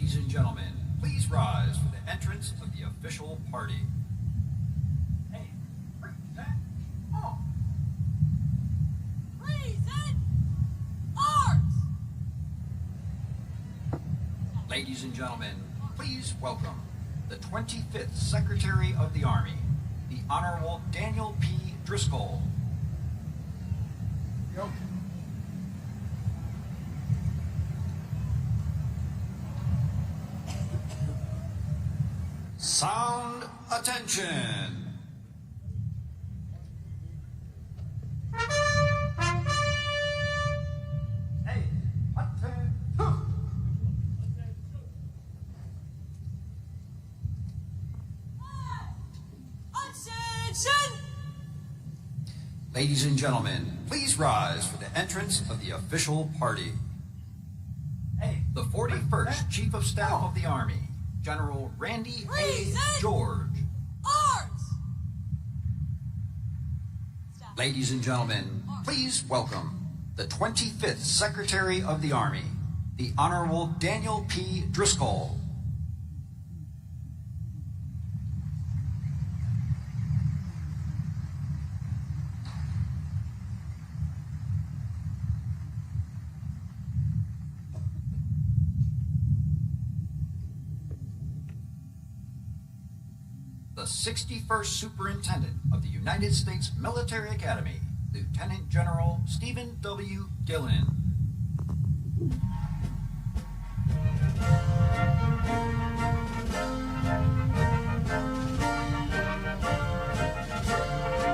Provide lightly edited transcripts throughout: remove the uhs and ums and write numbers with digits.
Ladies and gentlemen, please rise for the entrance of the official party. Hey, present arms. Present arms. Ladies and gentlemen, please welcome the 25th Secretary of the Army, the Honorable Daniel P. Driscoll. Sound attention. Hey, attention. Attention! Ladies and gentlemen, please rise for the entrance of the official party. Hey, the 41st Chief of Staff of the Army, General Randy A. Present George. arms. Ladies and gentlemen, please welcome the 25th Secretary of the Army, the Honorable Daniel P. Driscoll. The 61st Superintendent of the United States Military Academy, Lieutenant General Stephen W. Gillen.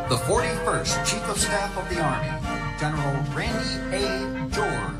The 41st Chief of Staff of the Army, General Randy A. George.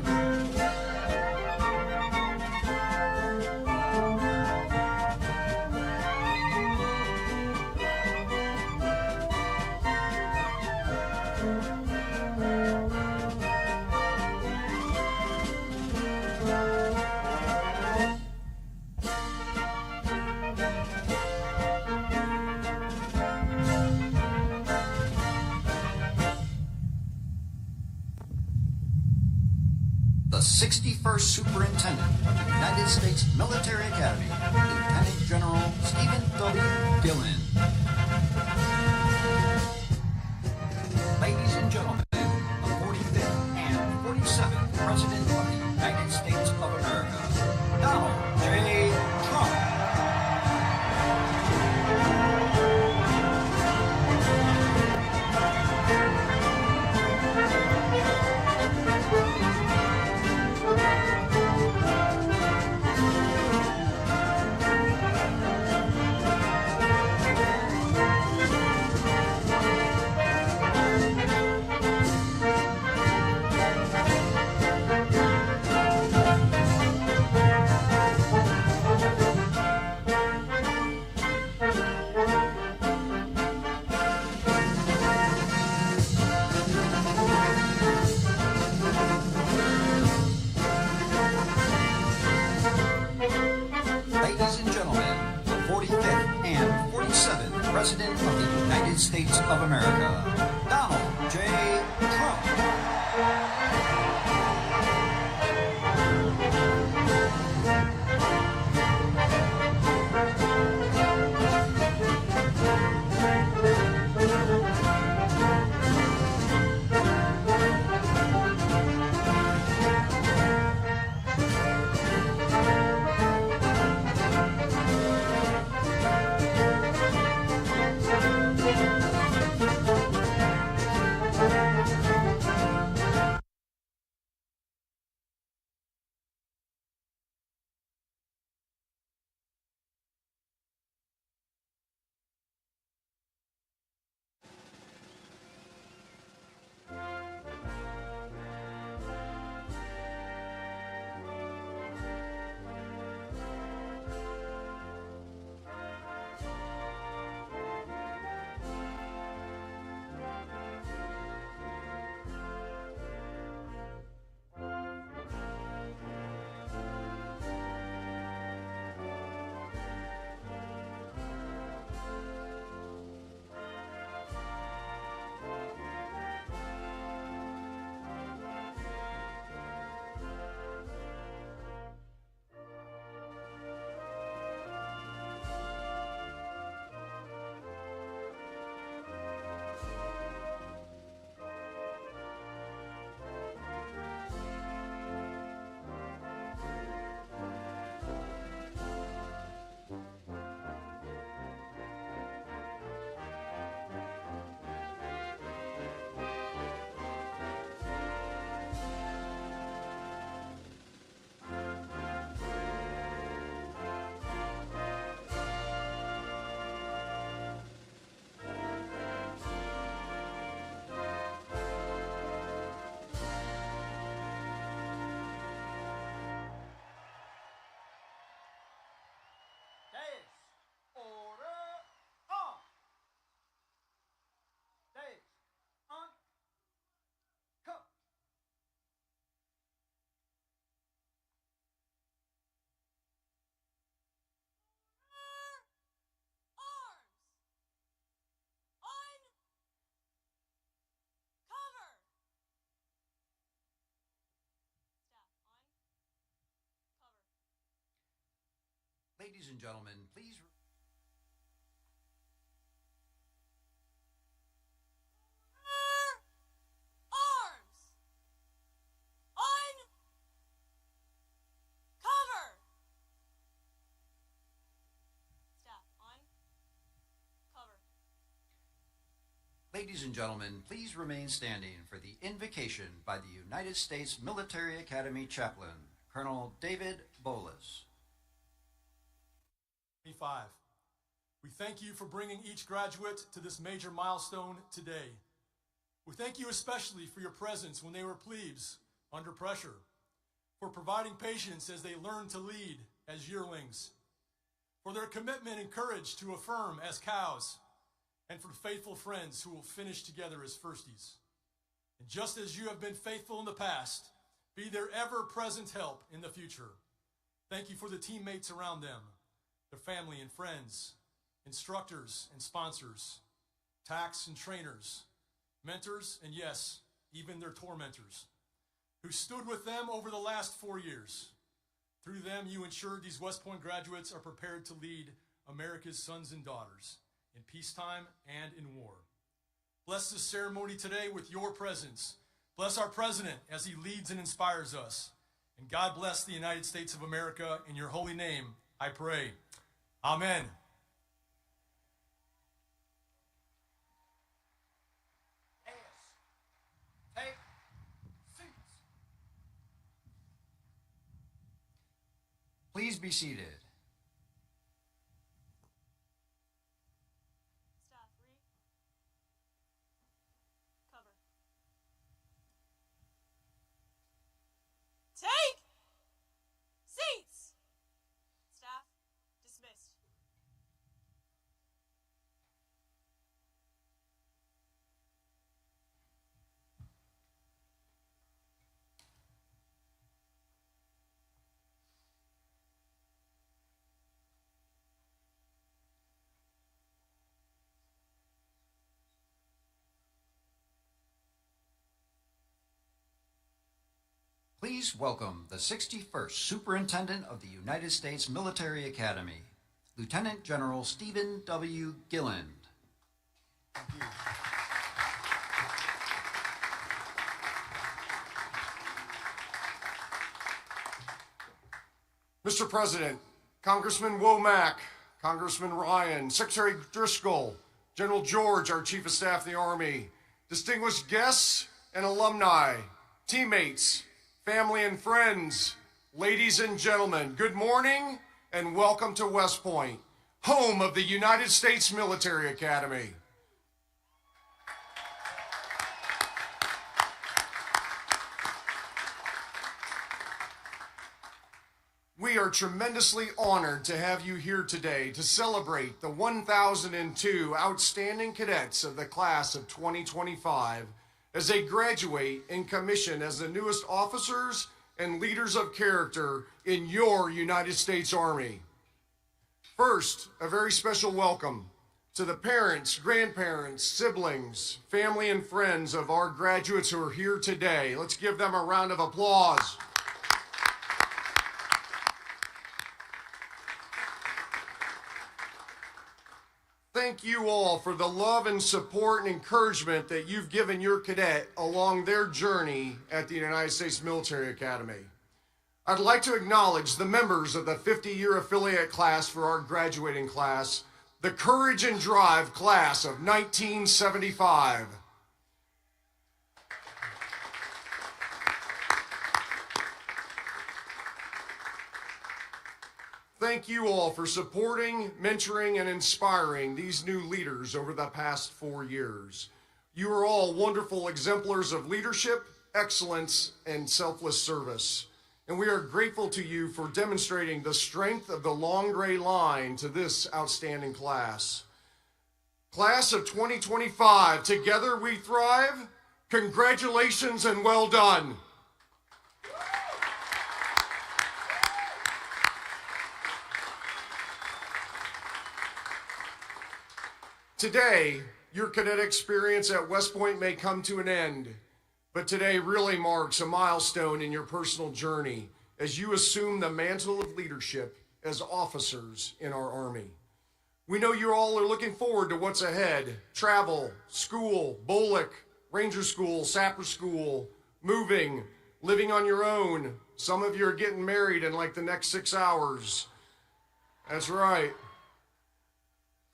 The 61st Superintendent of the United States Military Academy, Lieutenant General Stephen W. Gillen. Ladies and gentlemen, the 45th and 47th President of the United States of America, Donald J. Trump. Ladies and gentlemen, the 45th and 47th President of the United States of America, Donald J. Trump. Ladies and gentlemen, please. Arms! Uncover! Staff, uncover. Ladies and gentlemen, please remain standing for the invocation by the United States Military Academy Chaplain, Colonel David Bolas. 25. We thank you for bringing each graduate to this major milestone today. We thank you especially for your presence when they were plebes under pressure, for providing patience as they learned to lead as yearlings, for their commitment and courage to affirm as cows, and for faithful friends who will finish together as firsties. And just as you have been faithful in the past, be their ever-present help in the future. Thank you for the teammates around them, their family and friends, instructors and sponsors, tax and trainers, mentors, and yes, even their tormentors, who stood with them over the last 4 years. Through them, you ensured these West Point graduates are prepared to lead America's sons and daughters in peacetime and in war. Bless this ceremony today with your presence. Bless our president as he leads and inspires us. And God bless the United States of America. In your holy name, I pray. Amen. Take seats. Please be seated. Staff, cover. Take seats! Staff, dismissed. Please welcome the 61st Superintendent of the United States Military Academy, Lieutenant General Stephen W. Gilland. Thank you. Mr. President, Congressman Womack, Congressman Ryan, Secretary Driscoll, General George, our Chief of Staff of the Army, distinguished guests and alumni, teammates, family and friends, ladies and gentlemen, good morning and welcome to West Point, home of the United States Military Academy. We are tremendously honored to have you here today to celebrate the 1,002 outstanding cadets of the class of 2025 as they graduate and commission as the newest officers and leaders of character in your United States Army. First, a very special welcome to the parents, grandparents, siblings, family, and friends of our graduates who are here today. Let's give them a round of applause. Thank you all for the love and support and encouragement that you've given your cadet along their journey at the United States Military Academy. I'd like to acknowledge the members of the 50-year affiliate class for our graduating class, the Courage and Drive class of 1975. Thank you all for supporting, mentoring, and inspiring these new leaders over the past 4 years. You are all wonderful exemplars of leadership, excellence, and selfless service. And we are grateful to you for demonstrating the strength of the long gray line to this outstanding class. Class of 2025, together we thrive. Congratulations and well done. Today, your cadet experience at West Point may come to an end, but today really marks a milestone in your personal journey as you assume the mantle of leadership as officers in our Army. We know you all are looking forward to what's ahead. Travel, school, BOLC, Ranger School, Sapper School, moving, living on your own. Some of you are getting married in like the next 6 hours. That's right.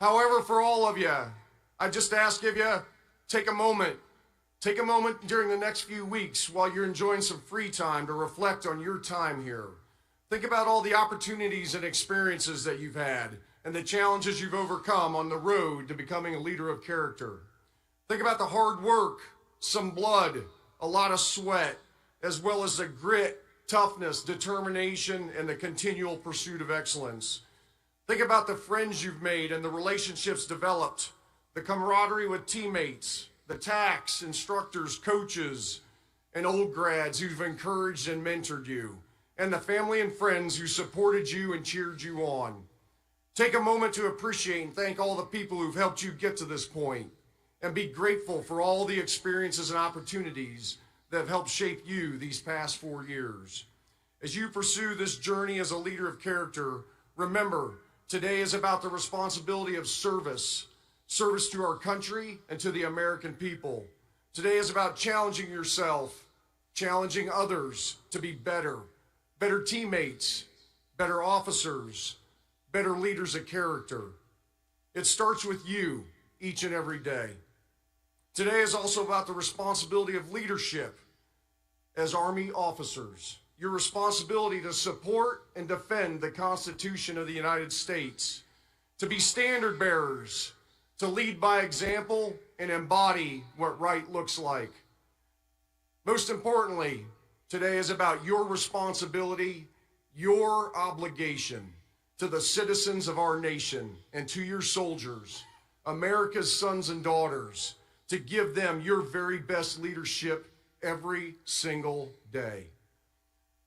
However, for all of you, I just ask of you, take a moment during the next few weeks while you're enjoying some free time to reflect on your time here. Think about all the opportunities and experiences that you've had and the challenges you've overcome on the road to becoming a leader of character. Think about the hard work, some blood, a lot of sweat, as well as the grit, toughness, determination, and the continual pursuit of excellence. Think about the friends you've made and the relationships developed, the camaraderie with teammates, the TACs, instructors, coaches, and old grads who've encouraged and mentored you, and the family and friends who supported you and cheered you on. Take a moment to appreciate and thank all the people who've helped you get to this point, and be grateful for all the experiences and opportunities that have helped shape you these past 4 years. As you pursue this journey as a leader of character, remember, today is about the responsibility of service to our country and to the American people. Today is about challenging yourself, challenging others to be better teammates, better officers, better leaders of character. It starts with you each and every day. Today is also about the responsibility of leadership as Army officers. Your responsibility to support and defend the Constitution of the United States, to be standard bearers, to lead by example and embody what right looks like. Most importantly, today is about your responsibility, your obligation to the citizens of our nation and to your soldiers, America's sons and daughters, to give them your very best leadership every single day.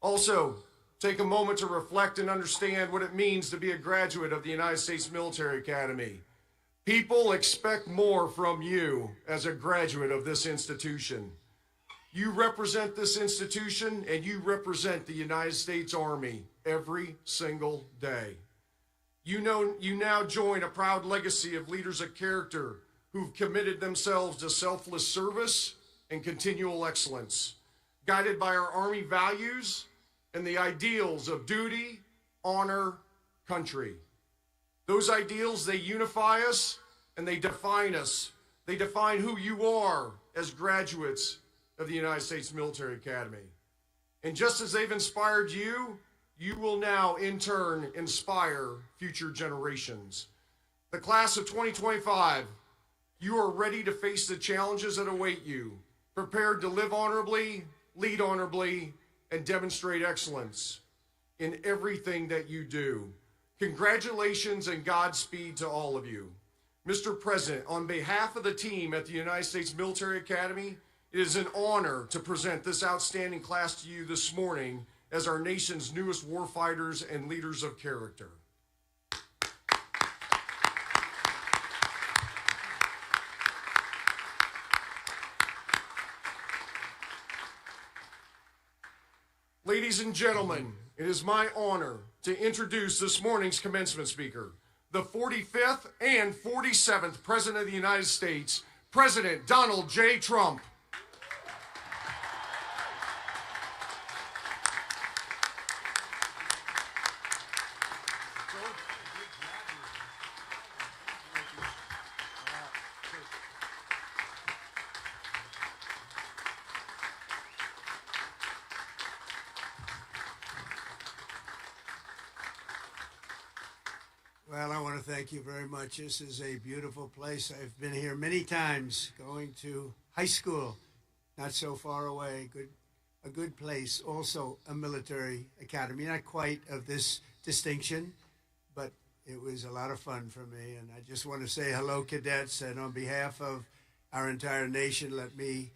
Also, take a moment to reflect and understand what it means to be a graduate of the United States Military Academy. People expect more from you as a graduate of this institution. You represent this institution and you represent the United States Army every single day. You now join a proud legacy of leaders of character who've committed themselves to selfless service and continual excellence, guided by our Army values and the ideals of duty, honor, country. Those ideals, they unify us and they define us. They define who you are as graduates of the United States Military Academy. And just as they've inspired you, you will now in turn inspire future generations. The class of 2025, you are ready to face the challenges that await you, prepared to live honorably, lead honorably, and demonstrate excellence in everything that you do. Congratulations and Godspeed to all of you. Mr. President, on behalf of the team at the United States Military Academy, it is an honor to present this outstanding class to you this morning as our nation's newest warfighters and leaders of character. Ladies and gentlemen, it is my honor to introduce this morning's commencement speaker, the 45th and 47th President of the United States, President Donald J. Trump. Well, I want to thank you very much. This is a beautiful place. I've been here many times, going to high school, not so far away. A good place. Also a military academy, not quite of this distinction, but it was a lot of fun for me. And I just want to say hello, cadets, and on behalf of our entire nation, let me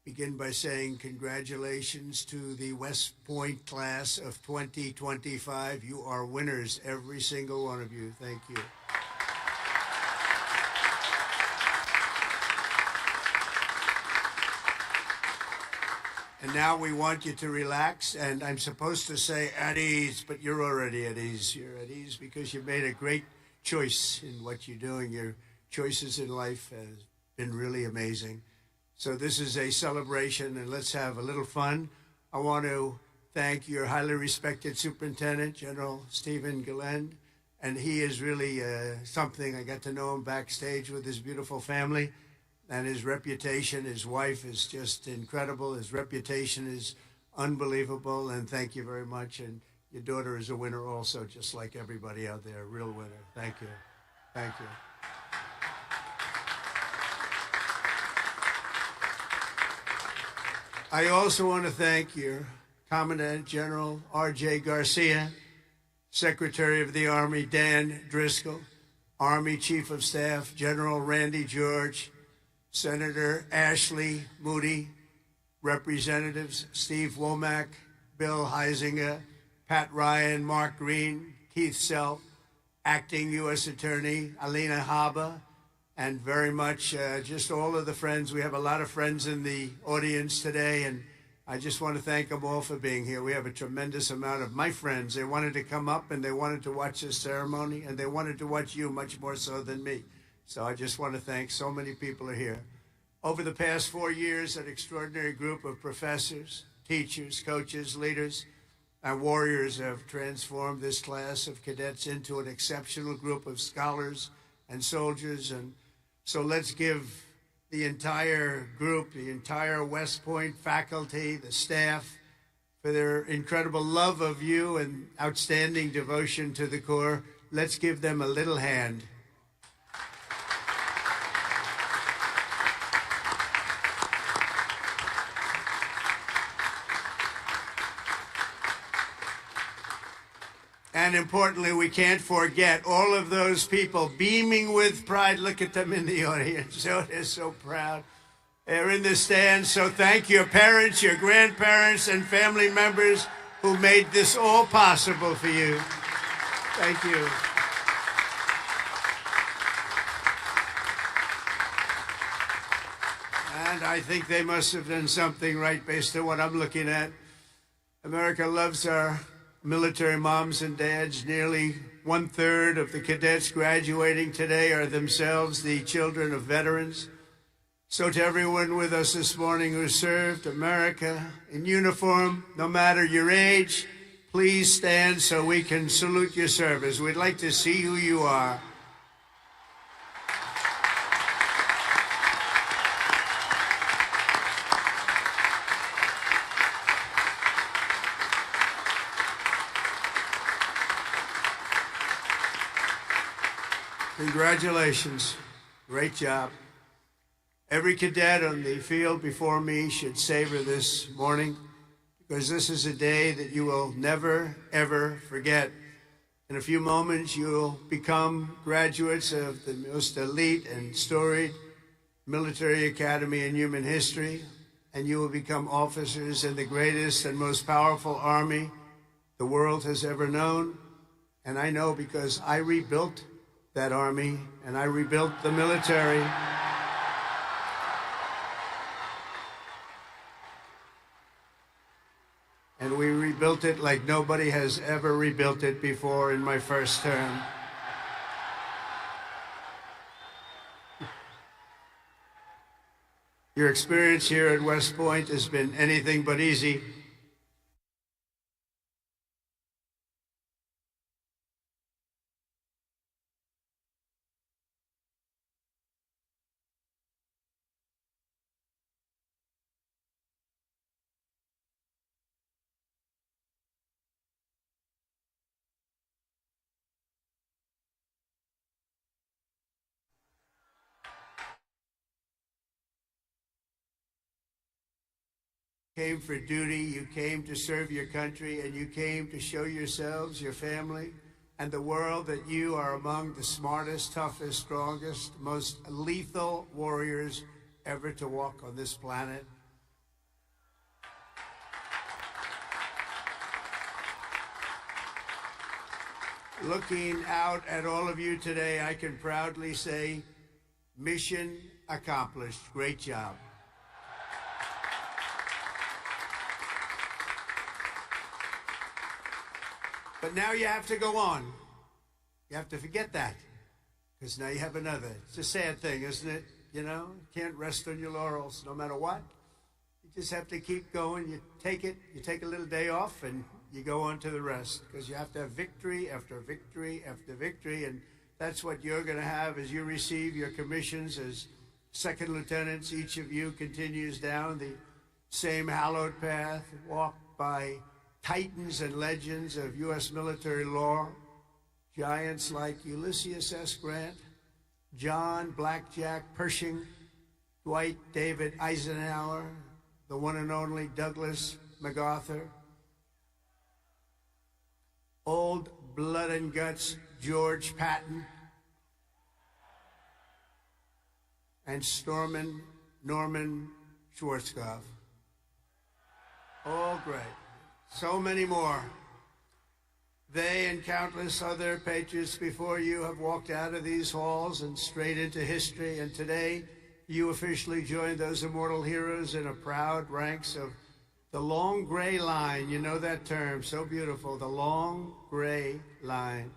begin by saying congratulations to the West Point class of 2025. You are winners, every single one of you. Thank you. And now we want you to relax, and I'm supposed to say at ease, but you're already at ease. You're at ease because you made a great choice in what you're doing. Your choices in life have been really amazing. So this is a celebration, and let's have a little fun. I want to thank your highly respected Superintendent, General Stephen Gillen, and he is really something. I got to know him backstage with his beautiful family. And his reputation, his wife is just incredible. His reputation is unbelievable. And thank you very much. And your daughter is a winner also, just like everybody out there, a real winner. Thank you. Thank you. I also want to thank your Commandant General R.J. Garcia, Secretary of the Army Dan Driscoll, Army Chief of Staff General Randy George, Senator Ashley Moody, Representatives Steve Womack, Bill Heisinger, Pat Ryan, Mark Green, Keith Self, Acting U.S. Attorney Alina Haba, and very much just all of the friends. We have a lot of friends in the audience today, and I just want to thank them all for being here. We have a tremendous amount of my friends. They wanted to come up, and they wanted to watch this ceremony, and they wanted to watch you much more so than me. So I just want to thank so many people are here. Over the past 4 years, an extraordinary group of professors, teachers, coaches, leaders, and warriors have transformed this class of cadets into an exceptional group of scholars and soldiers. And so let's give the entire group, the entire West Point faculty, the staff, for their incredible love of you and outstanding devotion to the Corps. Let's give them a little hand. And importantly, we can't forget all of those people beaming with pride. Look at them in the audience. So they're so proud. They're in the stands. So thank your parents, your grandparents, and family members who made this all possible for you. Thank you. And I think they must have done something right based on what I'm looking at. America loves our military moms and dads. Nearly 1/3 of the cadets graduating today are themselves the children of veterans. So to everyone with us this morning who served America in uniform, no matter your age, please stand so we can salute your service. We'd like to see who you are. Congratulations. Great job. Every cadet on the field before me should savor this morning, because this is a day that you will never, ever forget. In a few moments, you'll become graduates of the most elite and storied military academy in human history, and you will become officers in the greatest and most powerful army the world has ever known. And I know because I rebuilt that army, and I rebuilt the military. And we rebuilt it like nobody has ever rebuilt it before in my first term. Your experience here at West Point has been anything but easy. Came for duty, you came to serve your country, and you came to show yourselves, your family, and the world that you are among the smartest, toughest, strongest, most lethal warriors ever to walk on this planet. Looking out at all of you today, I can proudly say, mission accomplished. Great job. But now you have to go on. You have to forget that, because now you have another. It's a sad thing, isn't it? You know, you can't rest on your laurels no matter what. You just have to keep going. You take a little day off, and you go on to the rest, because you have to have victory after victory after victory, and that's what you're going to have as you receive your commissions as second lieutenants. Each of you continues down the same hallowed path, walked by titans and legends of U.S. military lore, giants like Ulysses S. Grant, John Blackjack Pershing, Dwight David Eisenhower, the one and only Douglas MacArthur, old blood and guts George Patton, and Norman Schwarzkopf. All great. So many more. They and countless other patriots before you have walked out of these halls and straight into history, and today you officially join those immortal heroes in a proud ranks of the long gray line. You know that term, so beautiful, the long gray line.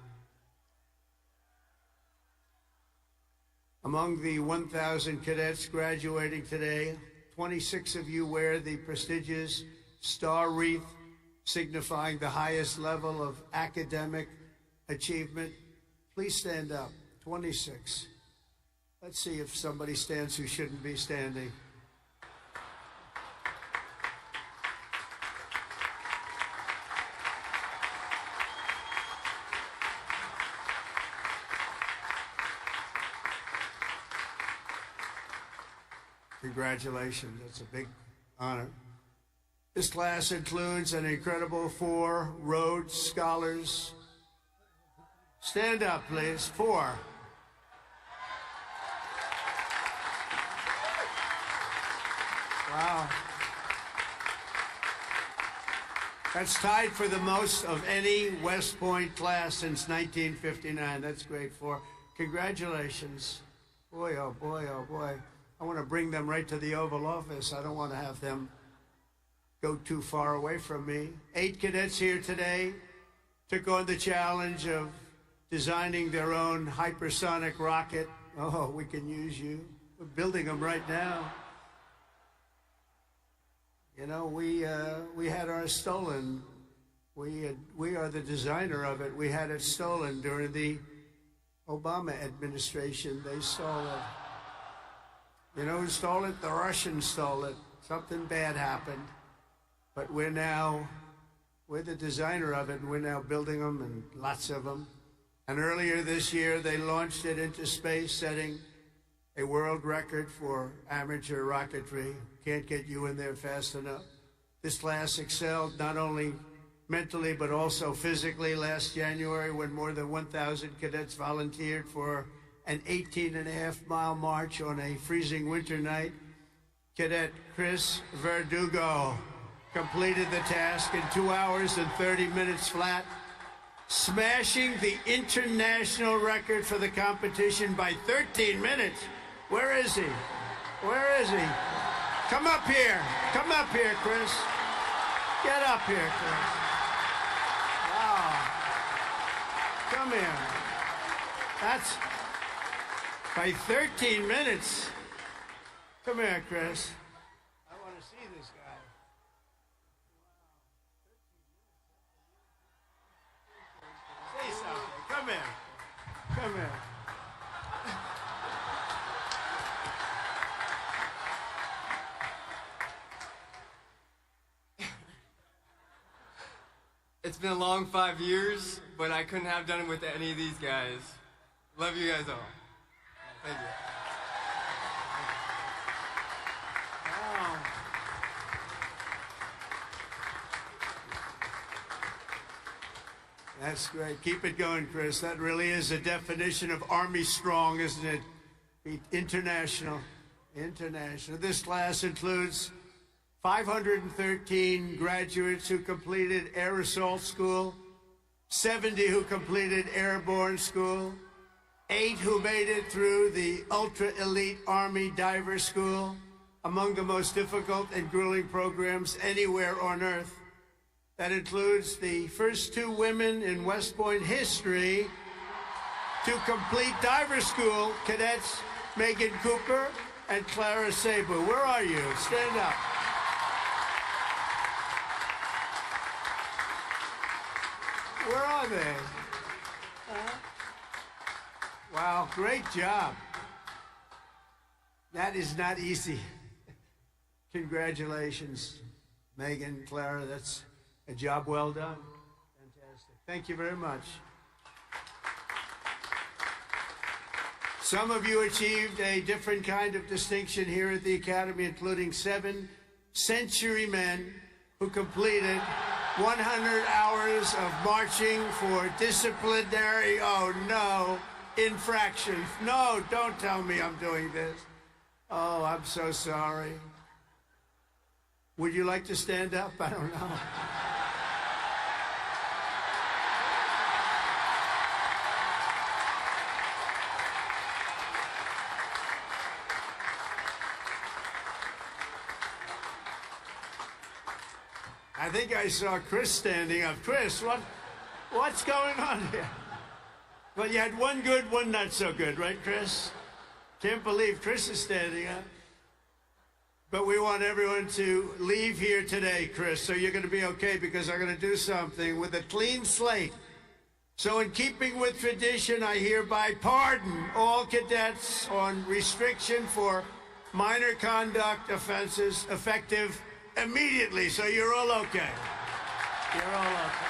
Among the 1,000 cadets graduating today, 26 of you wear the prestigious star wreath, signifying the highest level of academic achievement. Please stand up. 26. Let's see if somebody stands who shouldn't be standing. Congratulations. That's a big honor. This class includes an incredible 4 Rhodes Scholars. Stand up, please. 4. Wow. That's tied for the most of any West Point class since 1959. That's great. 4. Congratulations. Boy, oh boy, oh boy. I want to bring them right to the Oval Office. I don't want to have them go too far away from me. 8 cadets here today took on the challenge of designing their own hypersonic rocket. Oh, we can use you. We're building them right now. You know, we had ours stolen. We are the designer of it. We had it stolen during the Obama administration. They stole it. You know who stole it? The Russians stole it. Something bad happened. But we're the designer of it, and we're now building them, and lots of them. And earlier this year, they launched it into space, setting a world record for amateur rocketry. Can't get you in there fast enough. This class excelled not only mentally, but also physically last January, when more than 1,000 cadets volunteered for an 18.5-mile march on a freezing winter night. Cadet Chris Verdugo completed the task in 2 hours and 30 minutes flat, smashing the international record for the competition by 13 minutes. Where is he? Where is he? Come up here. Come up here, Chris. Get up here, Chris. Wow. Come here. That's by 13 minutes. Come here, Chris. I want to see this guy. Say something. Come here. Come here. It's been a long 5 years, but I couldn't have done it with any of these guys. Love you guys all. Thank you. Wow. That's great. Keep it going, Chris. That really is a definition of Army strong, isn't it? International. International. This class includes 513 graduates who completed Air Assault School, 70 who completed Airborne School, 8 who made it through the Ultra Elite Army Diver School, among the most difficult and grueling programs anywhere on Earth. That includes the first two women in West Point history to complete diver school, cadets Megan Cooper and Clara Sabu. Where are you? Stand up. Where are they? Wow, great job. That is not easy. Congratulations, Megan, Clara. That's a job well done. Fantastic. Thank you very much. Some of you achieved a different kind of distinction here at the Academy, including 7 century men who completed 100 hours of marching for disciplinary, oh no, infractions. No, don't tell me I'm doing this. Oh, I'm so sorry. Would you like to stand up? I don't know. I think I saw Chris standing up. Chris, what's going on here? Well, you had one good, one not so good, right, Chris? Can't believe Chris is standing up. But we want everyone to leave here today, Chris, so you're going to be okay, because I'm going to do something with a clean slate. So in keeping with tradition, I hereby pardon all cadets on restriction for minor conduct offenses effective immediately, so you're all okay. You're all okay.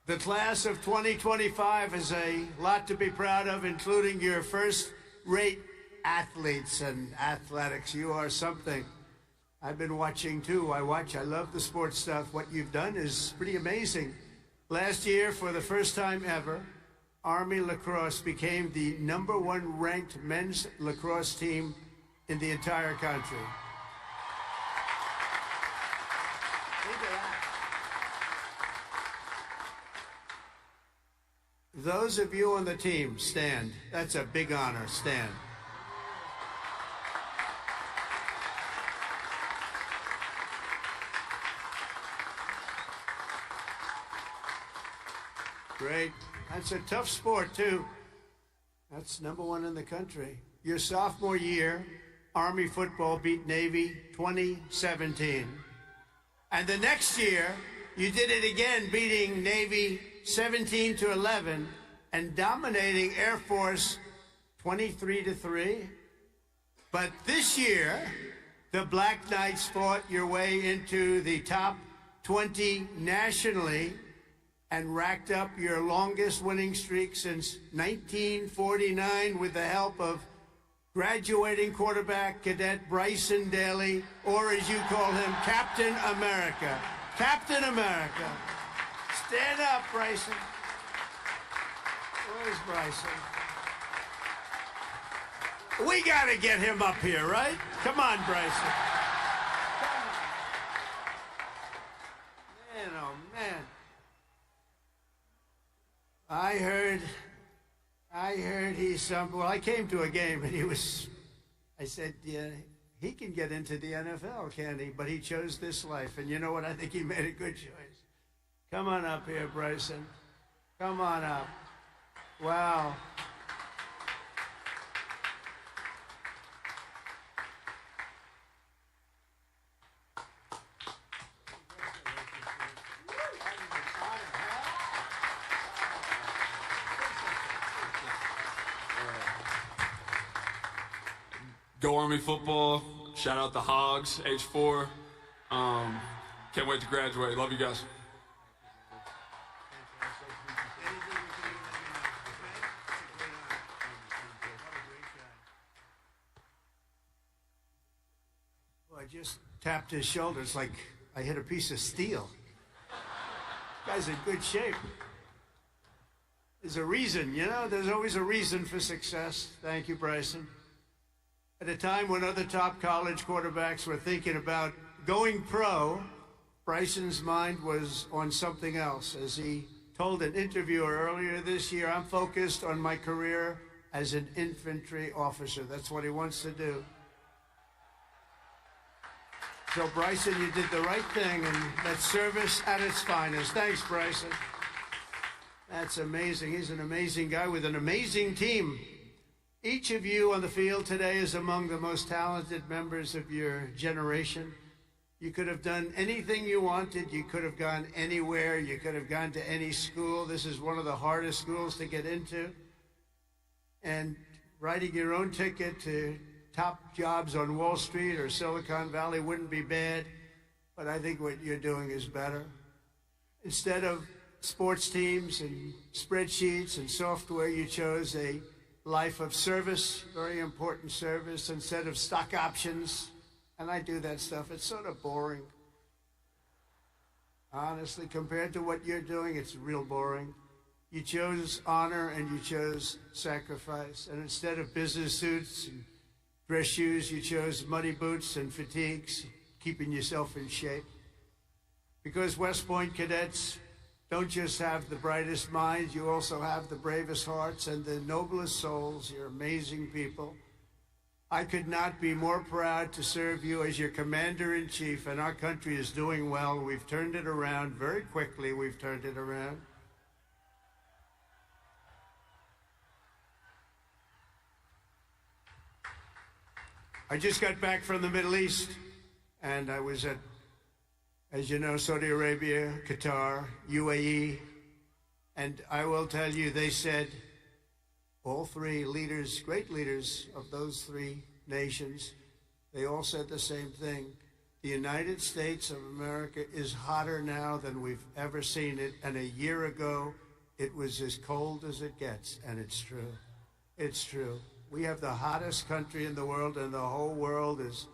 The class of 2025 is a lot to be proud of, including your first-rate athletes and athletics. You are something. I've been watching, too. I love the sports stuff. What you've done is pretty amazing. Last year, for the first time ever, Army lacrosse became the #1 ranked men's lacrosse team in the entire country. Those of you on the team, stand. That's a big honor. Stand. Great. That's a tough sport, too. That's #1 in the country. Your sophomore year, Army football beat Navy 2017. And the next year, you did it again, beating Navy 17-11 and dominating Air Force 23-3. But this year, the Black Knights fought your way into the top 20 nationally and racked up your longest winning streak since 1949 with the help of graduating quarterback cadet Bryson Daly, or as you call him, Captain America. Captain America. Stand up, Bryson. Where's Bryson? We got to get him up here, right? Come on, Bryson. Man, oh, man. I heard he's some, well, I came to a game and I said, yeah, he can get into the NFL, can't he? But he chose this life. And you know what? I think he made a good choice. Come on up here, Bryson. Come on up. Wow. Go Army football. Shout out the Hogs, H4. Can't wait to graduate. Love you guys. Well, I just tapped his shoulders like I hit a piece of steel. Guy's in good shape. There's a reason, you know, there's always a reason for success. Thank you, Bryson. At a time when other top college quarterbacks were thinking about going pro, Bryson's mind was on something else. As he told an interviewer earlier this year, I'm focused on my career as an infantry officer. That's what he wants to do. So, Bryson, you did the right thing, and that's service at its finest. Thanks, Bryson. That's amazing. He's an amazing guy with an amazing team. Each of you on the field today is among the most talented members of your generation. You could have done anything you wanted. You could have gone anywhere. You could have gone to any school. This is one of the hardest schools to get into. And writing your own ticket to top jobs on Wall Street or Silicon Valley wouldn't be bad, but I think what you're doing is better. Instead of sports teams and spreadsheets and software, you chose a life of service, very important service, instead of stock options. And I do that stuff. It's sort of boring. Honestly, compared to what you're doing, it's real boring. You chose honor and you chose sacrifice. And instead of business suits and dress shoes, you chose muddy boots and fatigues, keeping yourself in shape. Because West Point cadets don't just have the brightest minds, you also have the bravest hearts and the noblest souls. You're amazing people. I could not be more proud to serve you as your commander-in-chief, and our country is doing well. We've turned it around very quickly. We've turned it around. I just got back from the Middle East, and I was at, as you know, Saudi Arabia, Qatar, UAE, and I will tell you, they said, all three leaders, great leaders of those three nations, they all said the same thing. The United States of America is hotter now than we've ever seen it, and a year ago, it was as cold as it gets, and it's true. It's true. We have the hottest country in the world, and the whole world is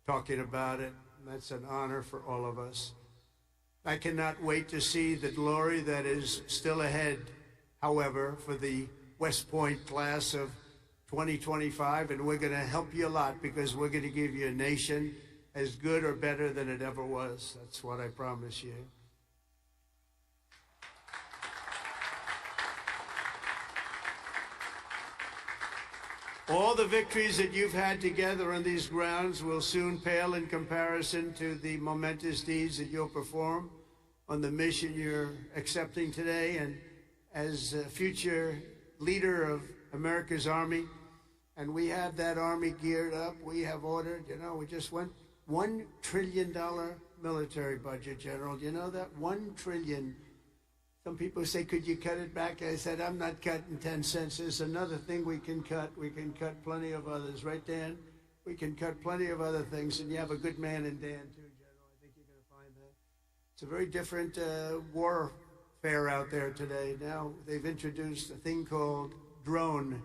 talking about it. And that's an honor for all of us. I cannot wait to see the glory that is still ahead, however, for the West Point class of 2025, and we're going to help you a lot because we're going to give you a nation as good or better than it ever was. That's what I promise you. All the victories that you've had together on these grounds will soon pale in comparison to the momentous deeds that you'll perform on the mission you're accepting today. And as a future leader of America's Army, and we have that Army geared up, we have ordered, you know, we just went $1 trillion military budget, General. Do you know that? $1 trillion. Some people say, could you cut it back? I said, I'm not cutting 10 cents. There's another thing we can cut. We can cut plenty of others. Right, Dan? We can cut plenty of other things. And you have a good man in Dan, too, General. I think you're going to find that. It's a very different warfare out there today. Now they've introduced a thing called drone.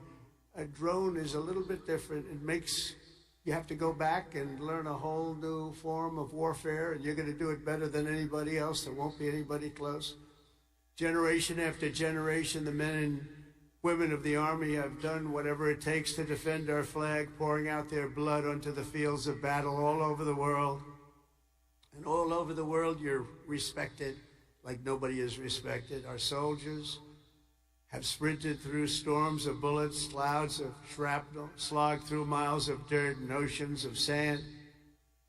A drone is a little bit different. It makes you have to go back and learn a whole new form of warfare, and you're going to do it better than anybody else. There won't be anybody close. Generation after generation, the men and women of the Army have done whatever it takes to defend our flag, pouring out their blood onto the fields of battle all over the world. And all over the world, you're respected like nobody is respected. Our soldiers have sprinted through storms of bullets, clouds of shrapnel, slogged through miles of dirt and oceans of sand,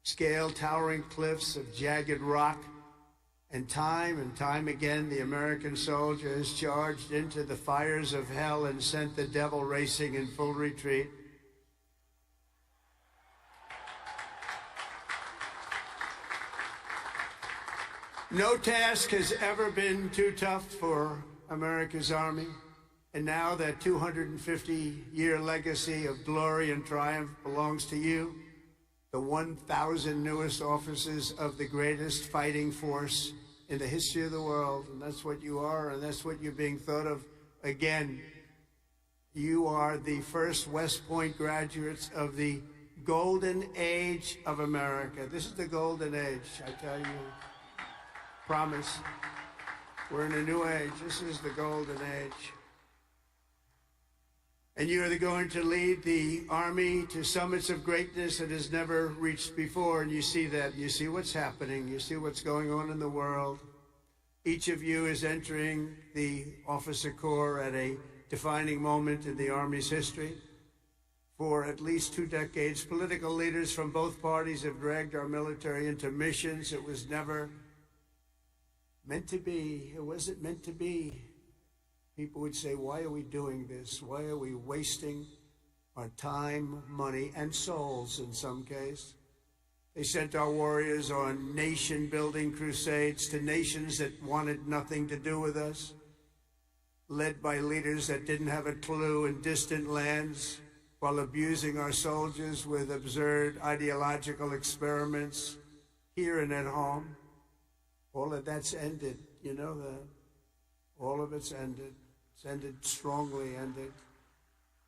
scaled towering cliffs of jagged rock. And time again, the American soldier has charged into the fires of hell and sent the devil racing in full retreat. No task has ever been too tough for America's Army. And now that 250-year legacy of glory and triumph belongs to you, the 1,000 newest officers of the greatest fighting force in the history of the world. And that's what you are, and that's what you're being thought of. Again, you are the first West Point graduates of the golden age of America. This is the golden age, I tell you. Promise. We're in a new age. This is the golden age. And you are going to lead the Army to summits of greatness it has never reached before. And you see that. You see what's happening. You see what's going on in the world. Each of you is entering the officer corps at a defining moment in the Army's history. For at least 2 decades, political leaders from both parties have dragged our military into missions it was never meant to be. It wasn't meant to be. People would say, why are we doing this? Why are we wasting our time, money, and souls in some case? They sent our warriors on nation-building crusades to nations that wanted nothing to do with us, led by leaders that didn't have a clue in distant lands, while abusing our soldiers with absurd ideological experiments here and at home. All of that's ended. You know that. All of it's ended. It's ended strongly ended.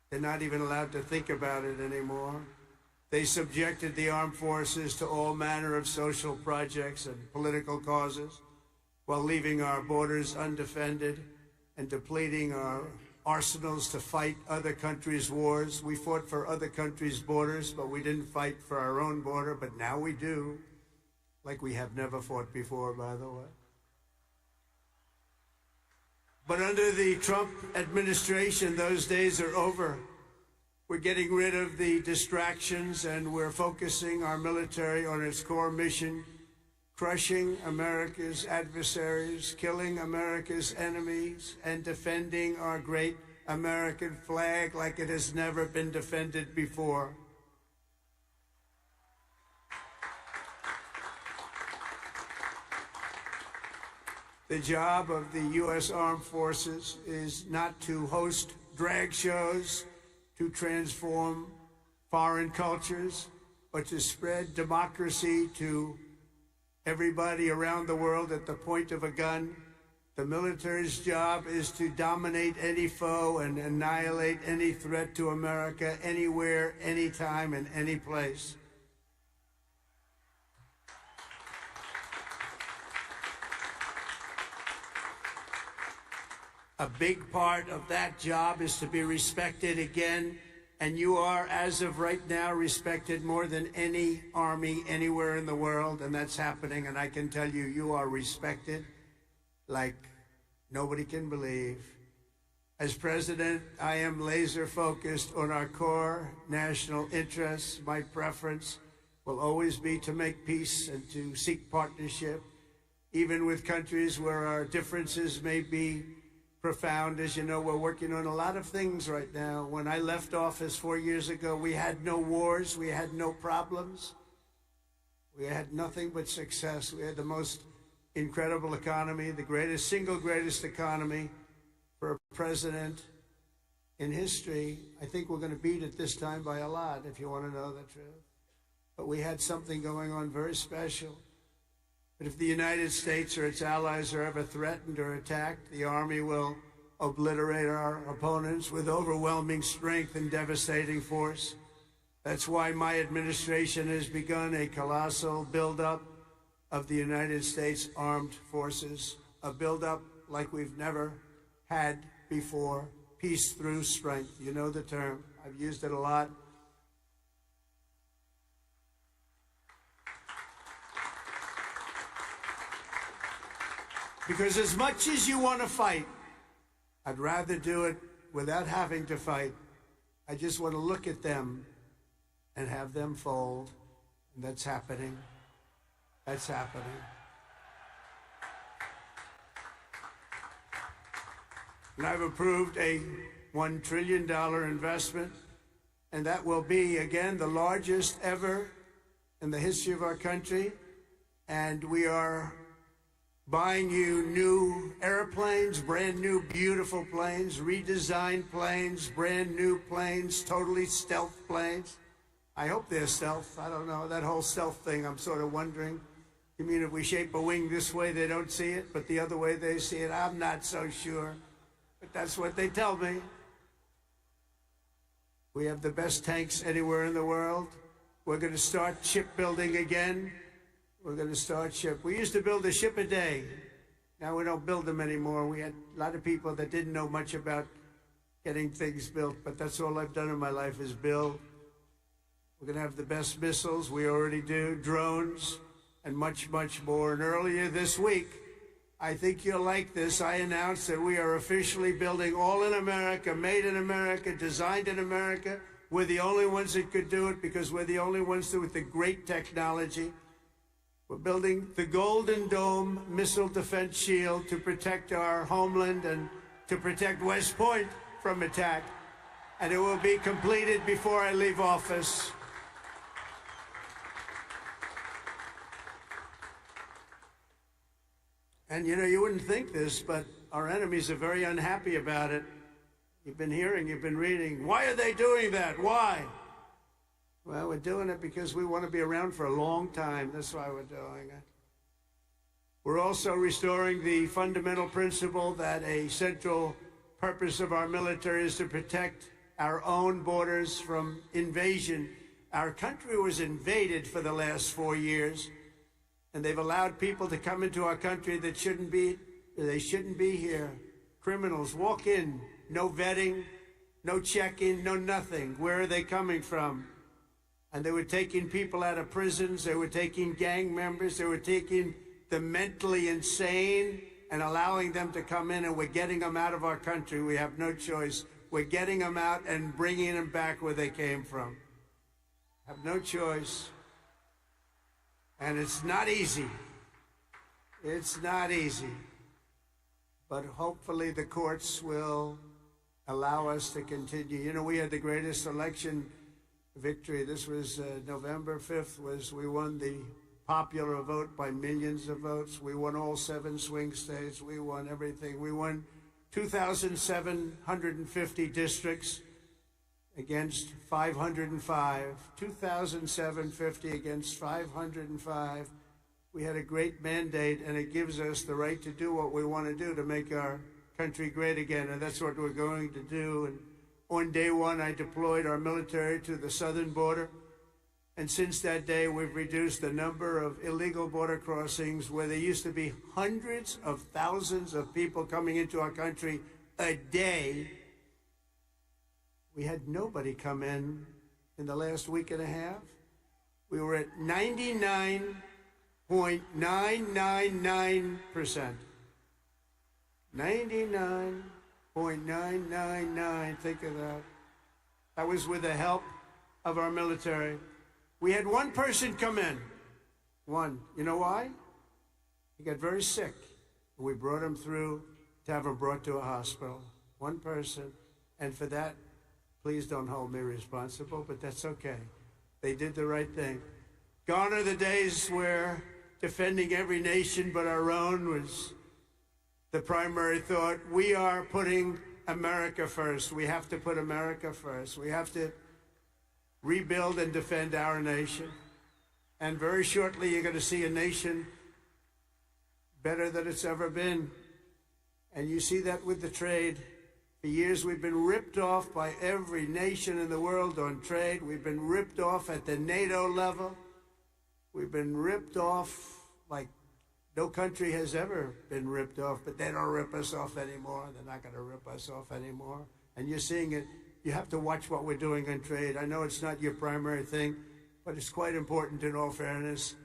They're not even allowed to think about it anymore. They subjected the armed forces to all manner of social projects and political causes while leaving our borders undefended and depleting our arsenals to fight other countries' wars. We fought for other countries' borders, but we didn't fight for our own border, but now we do, like we have never fought before, by the way. But under the Trump administration, those days are over. We're getting rid of the distractions and we're focusing our military on its core mission, crushing America's adversaries, killing America's enemies, and defending our great American flag like it has never been defended before. The job of the U.S. Armed Forces is not to host drag shows, to transform foreign cultures, but to spread democracy to everybody around the world at the point of a gun. The military's job is to dominate any foe and annihilate any threat to America, anywhere, anytime, and any place. A big part of that job is to be respected again, and you are, as of right now, respected more than any army anywhere in the world, and that's happening, and I can tell you, you are respected like nobody can believe. As president, I am laser focused on our core national interests. My preference will always be to make peace and to seek partnership, even with countries where our differences may be profound. As you know, we're working on a lot of things right now. When I left office 4 years ago, we had no wars, we had no problems, we had nothing but success. We had the most incredible economy, the greatest, single greatest economy for a president in history. I think we're going to beat it this time by a lot, if you want to know the truth. But we had something going on very special. But if the United States or its allies are ever threatened or attacked, the Army will obliterate our opponents with overwhelming strength and devastating force. That's why my administration has begun a colossal buildup of the United States Armed Forces, a buildup like we've never had before. Peace through strength. You know the term. I've used it a lot. Because as much as you want to fight, I'd rather do it without having to fight. I just want to look at them and have them fold. And that's happening. That's happening. And I've approved a $1 trillion investment, and that will be, again, the largest ever in the history of our country. And we are buying you new airplanes, brand new, beautiful planes, redesigned planes, brand new planes, totally stealth planes. I hope they're stealth. I don't know. That whole stealth thing, I'm sort of wondering. You mean if we shape a wing this way, they don't see it, but the other way they see it? I'm not so sure. But that's what they tell me. We have the best tanks anywhere in the world. We're going to start shipbuilding again. We're going to start ship. We used to build a ship a day. Now we don't build them anymore. We had a lot of people that didn't know much about getting things built, but that's all I've done in my life is build. We're going to have the best missiles. We already do. Drones and much, much more. And earlier this week, I think you'll like this. I announced that we are officially building all in America, made in America, designed in America. We're the only ones that could do it because we're the only ones with the great technology. We're building the Golden Dome missile defense shield to protect our homeland and to protect West Point from attack. And it will be completed before I leave office. And you know, you wouldn't think this, but our enemies are very unhappy about it. You've been hearing, you've been reading. Why are they doing that? Why? Well, we're doing it because we want to be around for a long time. That's why we're doing it. We're also restoring the fundamental principle that a central purpose of our military is to protect our own borders from invasion. Our country was invaded for the last 4 years, and they've allowed people to come into our country that shouldn't be here. Criminals walk in, no vetting, no checking, no nothing. Where are they coming from? And they were taking people out of prisons. They were taking gang members. They were taking the mentally insane and allowing them to come in, and we're getting them out of our country. We have no choice. We're getting them out and bringing them back where they came from. Have no choice. And it's not easy. It's not easy. But hopefully the courts will allow us to continue. You know, we had the greatest election victory. This was November 5th, we won the popular vote by millions of votes. We won all 7 swing states. We won everything. We won 2,750 districts against 505. 2,750 against 505. We had a great mandate, and it gives us the right to do what we want to do to make our country great again, and that's what we're going to do. And on day one, I deployed our military to the southern border. And since that day, we've reduced the number of illegal border crossings where there used to be hundreds of thousands of people coming into our country a day. We had nobody come in the last week and a half. We were at 99.999%. 99.999, think of that. That was with the help of our military. We had one person come in. One. You know why? He got very sick. We brought him through to have him brought to a hospital. One person. And for that, please don't hold me responsible, but that's okay. They did the right thing. Gone are the days where defending every nation but our own was the primary thought. We are putting America first. We have to put America first. We have to rebuild and defend our nation. And very shortly, you're going to see a nation better than it's ever been. And you see that with the trade. For years, we've been ripped off by every nation in the world on trade. We've been ripped off at the NATO level. We've been ripped off like no country has ever been ripped off, but they don't rip us off anymore. They're not going to rip us off anymore. And you're seeing it. You have to watch what we're doing on trade. I know it's not your primary thing, but it's quite important in all fairness.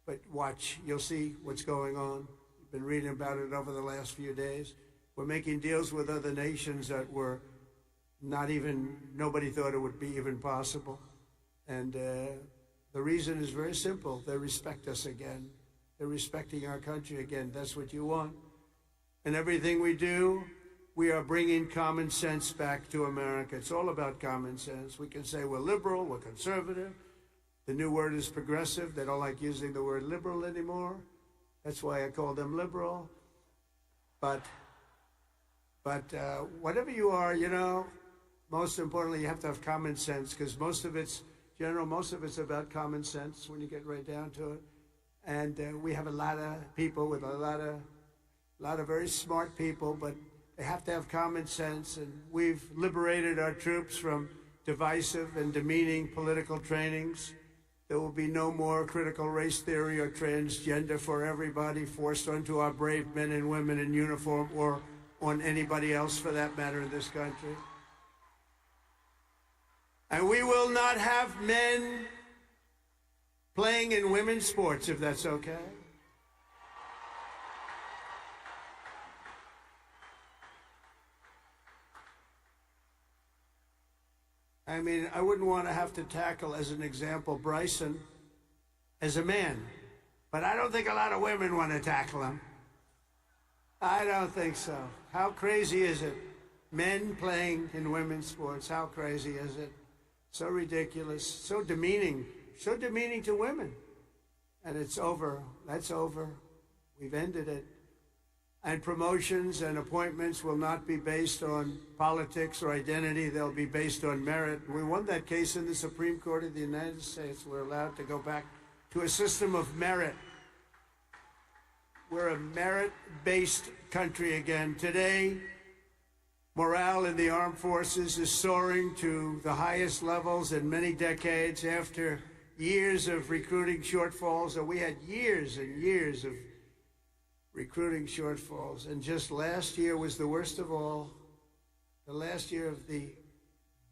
But watch. You'll see what's going on. You've been reading about it over the last few days. We're making deals with other nations that were nobody thought it would be even possible. And the reason is very simple. They respect us again. They're respecting our country again. That's what you want. And everything we do, we are bringing common sense back to America. It's all about common sense. We can say we're liberal, we're conservative. The new word is progressive. They don't like using the word liberal anymore. That's why I call them liberal. But whatever you are, you know, most importantly, you have to have common sense, because most of it's about common sense when you get right down to it. And we have a lot of people with a lot of very smart people, but they have to have common sense. And we've liberated our troops from divisive and demeaning political trainings. There will be no more critical race theory or transgender for everybody forced onto our brave men and women in uniform, or on anybody else for that matter in this country. And we will not have men playing in women's sports, if that's okay. I mean, I wouldn't want to have to tackle, as an example, Bryson as a man. But I don't think a lot of women want to tackle him. I don't think so. How crazy is it? Men playing in women's sports, how crazy is it? So ridiculous, so demeaning to women. And it's over. That's over. We've ended it. And promotions and appointments will not be based on politics or identity. They'll be based on merit. We won that case in the Supreme Court of the United States. We're allowed to go back to a system of merit. We're a merit-based country again. Today, morale in the armed forces is soaring to the highest levels in many decades after years of recruiting shortfalls. We had years and years of recruiting shortfalls. And just last year was the worst of all, the last year of the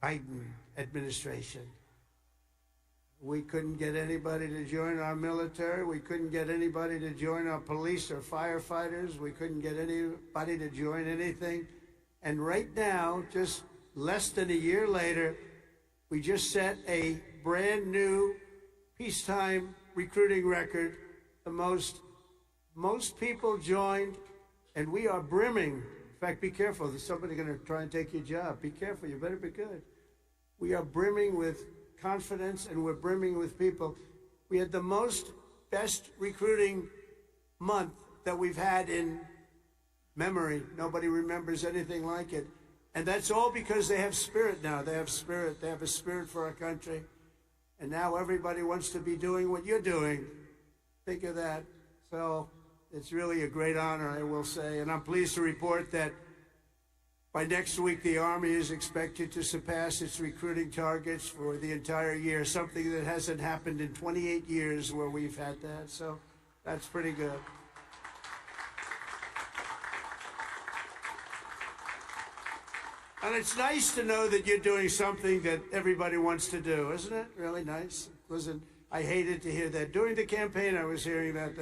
Biden administration. We couldn't get anybody to join our military. We couldn't get anybody to join our police or firefighters. We couldn't get anybody to join anything. And right now, just less than a year later, we just set a brand new peacetime recruiting record. The most people joined, and we are brimming. In fact, be careful. There's somebody going to try and take your job. Be careful. You better be good. We are brimming with confidence, and we're brimming with people. We had the best recruiting month that we've had in memory. Nobody remembers anything like it. And that's all because they have spirit now. They have spirit. They have a spirit for our country. And now everybody wants to be doing what you're doing. Think of that. So it's really a great honor, I will say. And I'm pleased to report that by next week, the Army is expected to surpass its recruiting targets for the entire year, something that hasn't happened in 28 years where we've had that. So that's pretty good. And it's nice to know that you're doing something that everybody wants to do, isn't it? Really nice. I hated to hear that. During the campaign, I was hearing that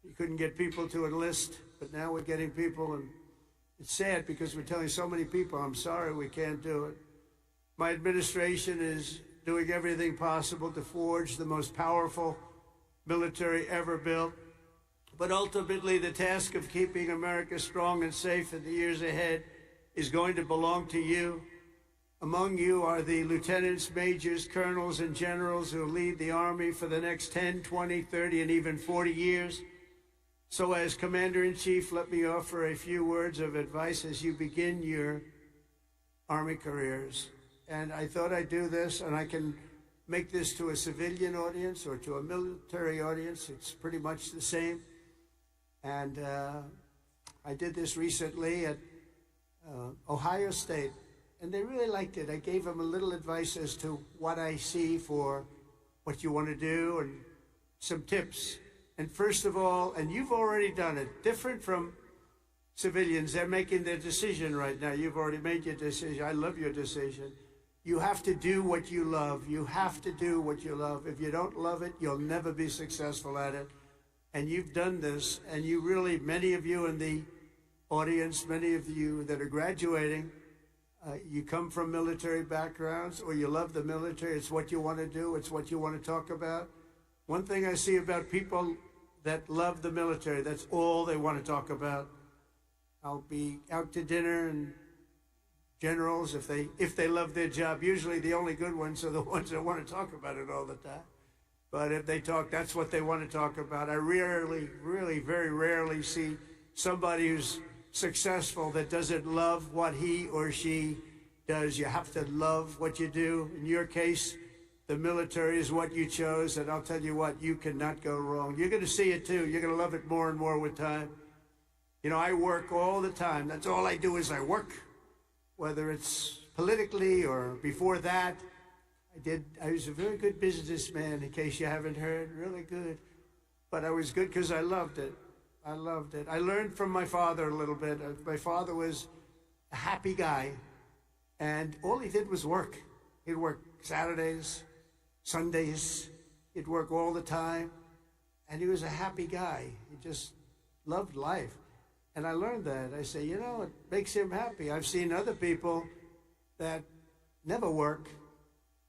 you couldn't get people to enlist, but now we're getting people, and it's sad because we're telling so many people, I'm sorry, we can't do it. My administration is doing everything possible to forge the most powerful military ever built. But ultimately, the task of keeping America strong and safe in the years ahead is going to belong to you. Among you are the lieutenants, majors, colonels, and generals who lead the Army for the next 10, 20, 30, and even 40 years. So as Commander-in-Chief, let me offer a few words of advice as you begin your Army careers. And I thought I'd do this, and I can make this to a civilian audience or to a military audience. It's pretty much the same. And I did this recently at Ohio State, and they really liked it. I gave them a little advice as to what I see for what you want to do and some tips. And first of all, and you've already done it, different from civilians, they're making their decision right now. You've already made your decision. I love your decision. You have to do what you love. You have to do what you love. If you don't love it, you'll never be successful at it. And you've done this, and you really, many of you in the audience, many of you that are graduating, you come from military backgrounds or you love the military. It's what you want to do. It's what you want to talk about. One thing I see about people that love the military, that's all they want to talk about. I'll be out to dinner, and generals, if they love their job, usually the only good ones are the ones that want to talk about it all the time. But if they talk, that's what they want to talk about. I really, very rarely see somebody who's successful that doesn't love what he or she does. You have to love what you do. In your case, the military is what you chose, and I'll tell you what, you cannot go wrong. You're going to see it too. You're going to love it more and more with time. You know, I work all the time. That's all I do is I work, whether it's politically or before that. I was a very good businessman, in case you haven't heard, really good. But I was good because I loved it. I loved it. I learned from my father a little bit. My father was a happy guy, and all he did was work. He'd work Saturdays, Sundays. He'd work all the time, and he was a happy guy. He just loved life. And I learned that. I say, you know, it makes him happy. I've seen other people that never work,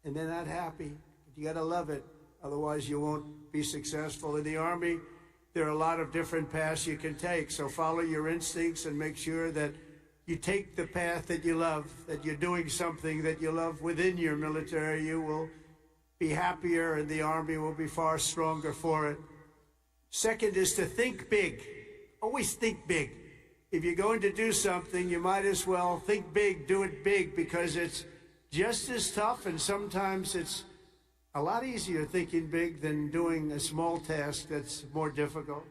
and they're not happy. But you got to love it, otherwise you won't be successful. In the Army, there are a lot of different paths you can take, so follow your instincts and make sure that you take the path that you love, that you're doing something that you love within your military. You will be happier, and the Army will be far stronger for it. Second is to think big. Always think big. If you're going to do something, you might as well think big, do it big, because it's just as tough, and sometimes it's a lot easier thinking big than doing a small task that's more difficult.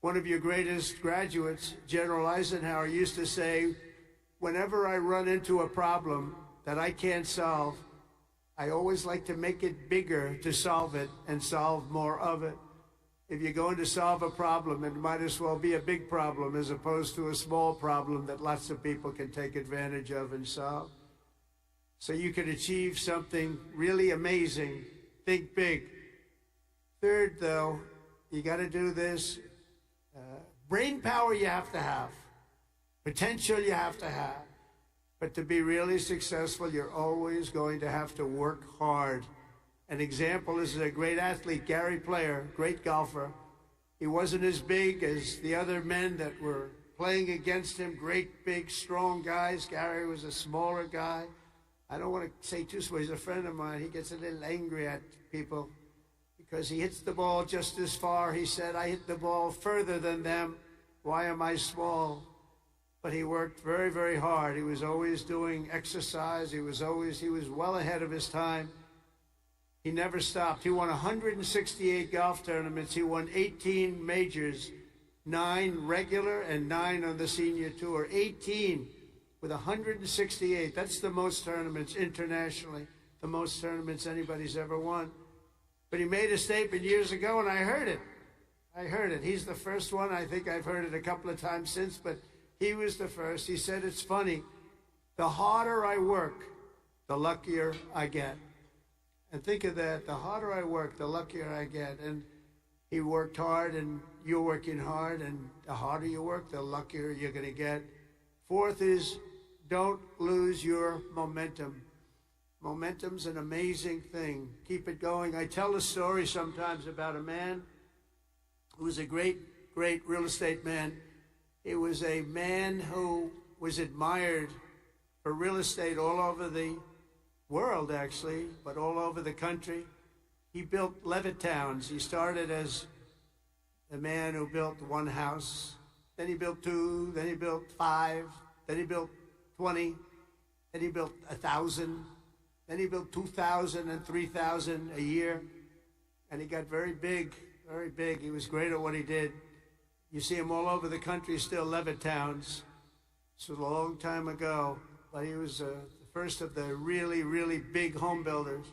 One of your greatest graduates, General Eisenhower, used to say, whenever I run into a problem that I can't solve, I always like to make it bigger to solve it and solve more of it. If you're going to solve a problem, it might as well be a big problem as opposed to a small problem that lots of people can take advantage of and solve. So you can achieve something really amazing. Think big. Third, though, you got to do this. Brain power you have to have. Potential you have to have. But to be really successful, you're always going to have to work hard. An example is a great athlete, Gary Player, great golfer. He wasn't as big as the other men that were playing against him, great, big, strong guys. Gary was a smaller guy. I don't want to say too small. He's a friend of mine. He gets a little angry at people because he hits the ball just as far. He said, I hit the ball further than them. Why am I small? But he worked very, very hard. He was always doing exercise. He was well ahead of his time. He never stopped. He won 168 golf tournaments. He won 18 majors, 9 regular and 9 on the senior tour. 18 with 168. That's the most tournaments internationally, the most tournaments anybody's ever won. But he made a statement years ago, and I heard it. He's the first one. I think I've heard it a couple of times since, but he was the first. He said, it's funny. The harder I work, the luckier I get. And think of that. The harder I work, the luckier I get. And he worked hard, and you're working hard, and the harder you work, the luckier you're going to get. Fourth is, don't lose your momentum. Momentum's an amazing thing. Keep it going. I tell a story sometimes about a man who was a great, great real estate man. He was a man who was admired for real estate all over the world, actually, but all over the country. He built Levittowns. He started as the man who built one house. Then he built 2, then he built 5, then he built 20, then he built 1,000, then he built 2,000 and 3,000 a year. And he got very big, very big. He was great at what he did. You see him all over the country still, Levittowns. This was a long time ago, but he was the first of the really, really big home builders.